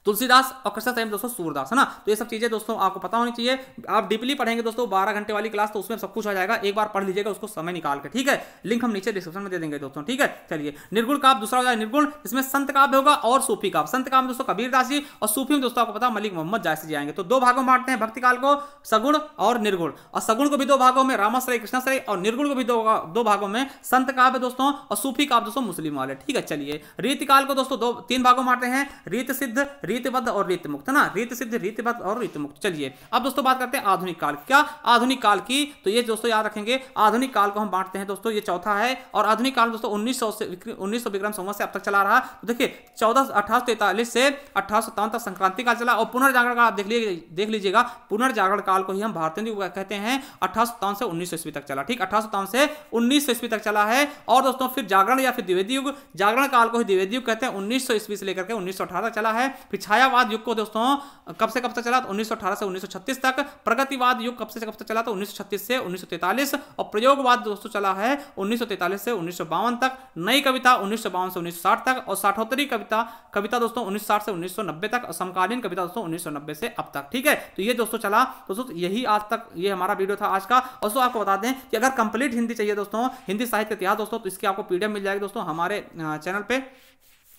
तुलसीदास और कृष्ण संयम दोस्तों सूरदास, है ना। तो ये सब चीजें दोस्तों आपको पता होनी चाहिए। आप डीपली पढ़ेंगे दोस्तों 12 घंटे वाली क्लास, तो उसमें सब कुछ आ जाएगा। एक बार पढ़ लीजिएगा उसको समय निकाल के, ठीक है। लिंक हम नीचे डिस्क्रिप्शन में दे देंगे दोस्तों, ठीक है। चलिए निर्गुण काव्य दूसरा हो जाए निर्गुण, इसमें संत काव्य होगा और सूफी काव्य। संत काव्य में दोस्तों कबीरदास जी, और सूफी में दोस्तों आपको पता मलिक मोहम्मद जायसी जी आएंगे। तो दो भागों में बांटते हैं भक्ति काल को, सगुण और निर्गुण। और सगुण को भी दो भागों में रामाश्रय कृष्णाश्रय, और निर्गुण को भी दो भागों में संत काव्य दोस्तों, और सूफी काव्य दोस्तों मुस्लिम वाले, ठीक है। चलिए रीतिकाल को दोस्तों तीन भागों में बांटते हैं, रीत सिद्ध, रीतबद्ध और रीत मुक्त, है ना। रीत सिद्ध, रीतबद्ध और रीत मुक्त। चलिए अब दोस्तों बात करते हैं आधुनिक काल। क्या आधुनिक काल की, तो ये दोस्तों याद रखेंगे आधुनिक काल को हम बांटते हैं दोस्तों, ये चौथा है। और आधुनिक काल दोस्तों 1900 विक्रम संवत से अब तक चला रहा। तो देखिए 1843 से 1857 तक संक्रांति काल चला। और पुनर्जागरण काल आप देख लीजिएगा, पुनर्जागरण काल को ही हम भारतीय कहते हैं। 1857 से 1900 ईस्वी तक चला, ठीक। 1857 से 1900 ईस्वी तक चला है। और दोस्तों फिर जागरण या फिर द्विवेदी युग, जागरण काल को ही द्विवेदी युग कहते हैं। 1900 ईस्वी से लेकर के 1918 तक चला है। फिर छायावाद युग को दोस्तों कब से कब तक चला, तो 1918 से 1936 तक। प्रगतिवाद युग कब से कब तक चला, तो 1936 से 1943। और प्रयोगवाद दोस्तों चला है 1943 से 1952 तक। नई कविता 1952 से 1960 तक। और साठोत्तरी कविता दोस्तों 1960 से 1990 तक। और समकालीन कविता दोस्तों 1990 से अब तक, ठीक है। तो ये दोस्तों चला दोस्तों, यही आज तक ये हमारा वीडियो था आज का। और दोस्तों आपको बता दें कि अगर कंप्लीट हिंदी चाहिए दोस्तों, हिंदी साहित्य इतिहास दोस्तों, तो इसकी आपको पीडीएफ मिल जाएगी दोस्तों हमारे चैनल पे,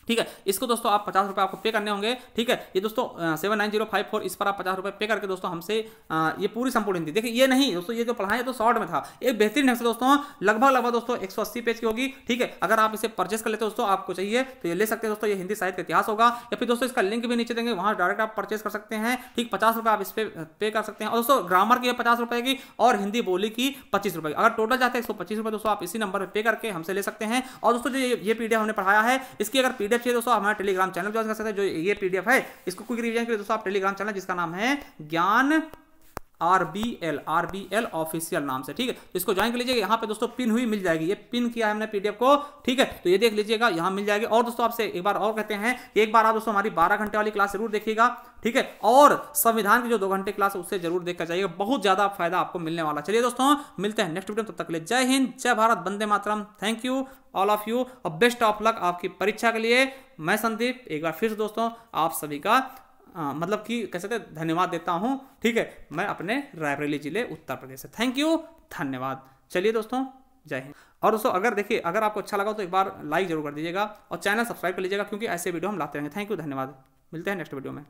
ठीक है। इसको दोस्तों आप 50 रुपये आपको पे करने होंगे, ठीक है। ये दोस्तों 79054, इस पर आप 50 रुपये पे करके दोस्तों हमसे ये पूरी संपूर्ण हिंदी, देखिए ये नहीं दोस्तों, ये जो पढ़ाए तो शॉर्ट में था, एक बेहतरीन ढंग से दोस्तों लगभग दोस्तों 180 पेज की होगी, ठीक है। अगर आप इसे परचेस कर लेते हो दोस्तों, आपको चाहिए तो ये ले सकते हैं दोस्तों। ये हिंदी साहित्य इतिहास होगा। या फिर दोस्तों इसका लिंक भी नीचे देंगे, वहाँ डायरेक्ट आप परचेस कर सकते हैं, ठीक। 50 रुपये आप इस पर पे कर सकते हैं। और दोस्तों ग्रामर की 50 रुपये की, और हिंदी बोली की 25 रुपये की। अगर टोटल जाते हैं 125 रुपये दोस्तों, आप इसी नंबर पर पे करके हमसे ले सकते हैं। और दोस्तों जो ये पीडीएफ हमने पढ़ाया है, इसकी अगर पीडीएफ चाहिए दोस्तों, हमारे टेलीग्राम चैनल ज्वाइन कर सकते हैं। जो ये पीडीएफ है, इसको क्विक रिवीजन के लिए दोस्तों आप टेलीग्राम चैनल जिसका नाम है ज्ञान RBL ऑफिशियल नाम से, ठीक है। तो इसको ज्वाइन कर लीजिएगा। यहाँ पे दोस्तों पिन हुई मिल जाएगी, ये पिन किया है हमने पीडीएफ को, ठीक है। तो ये देख लीजिएगा, यहाँ मिल जाएगी। और दोस्तों आपसे एक बार और कहते हैं कि एक बार आप दोस्तों हमारी 12 घंटे वाली क्लास जरूर देखिएगा, ठीक है। और संविधान की जो 2 घंटे क्लास है उससे जरूर देखकर जाइएगा, बहुत ज्यादा फायदा आपको मिलने वाला। चलिए दोस्तों मिलते हैं नेक्स्ट वीडियो, तब तक के लिए जय हिंद, जय Bharat, Vande Mataram. Thank you all of you, और बेस्ट ऑफ लक आपकी परीक्षा के लिए। मैं संदीप एक बार फिर से दोस्तों आप सभी का मतलब कि कैसे थे धन्यवाद देता हूं, ठीक है। मैं अपने रायबरेली जिले उत्तर प्रदेश से। थैंक यू, धन्यवाद। चलिए दोस्तों जय हिंद। और दोस्तों अगर देखिए अगर आपको अच्छा लगा तो एक बार लाइक जरूर कर दीजिएगा, और चैनल सब्सक्राइब कर लीजिएगा, क्योंकि ऐसे वीडियो हम लाते रहेंगे। थैंक यू, धन्यवाद। मिलते हैं नेक्स्ट वीडियो में।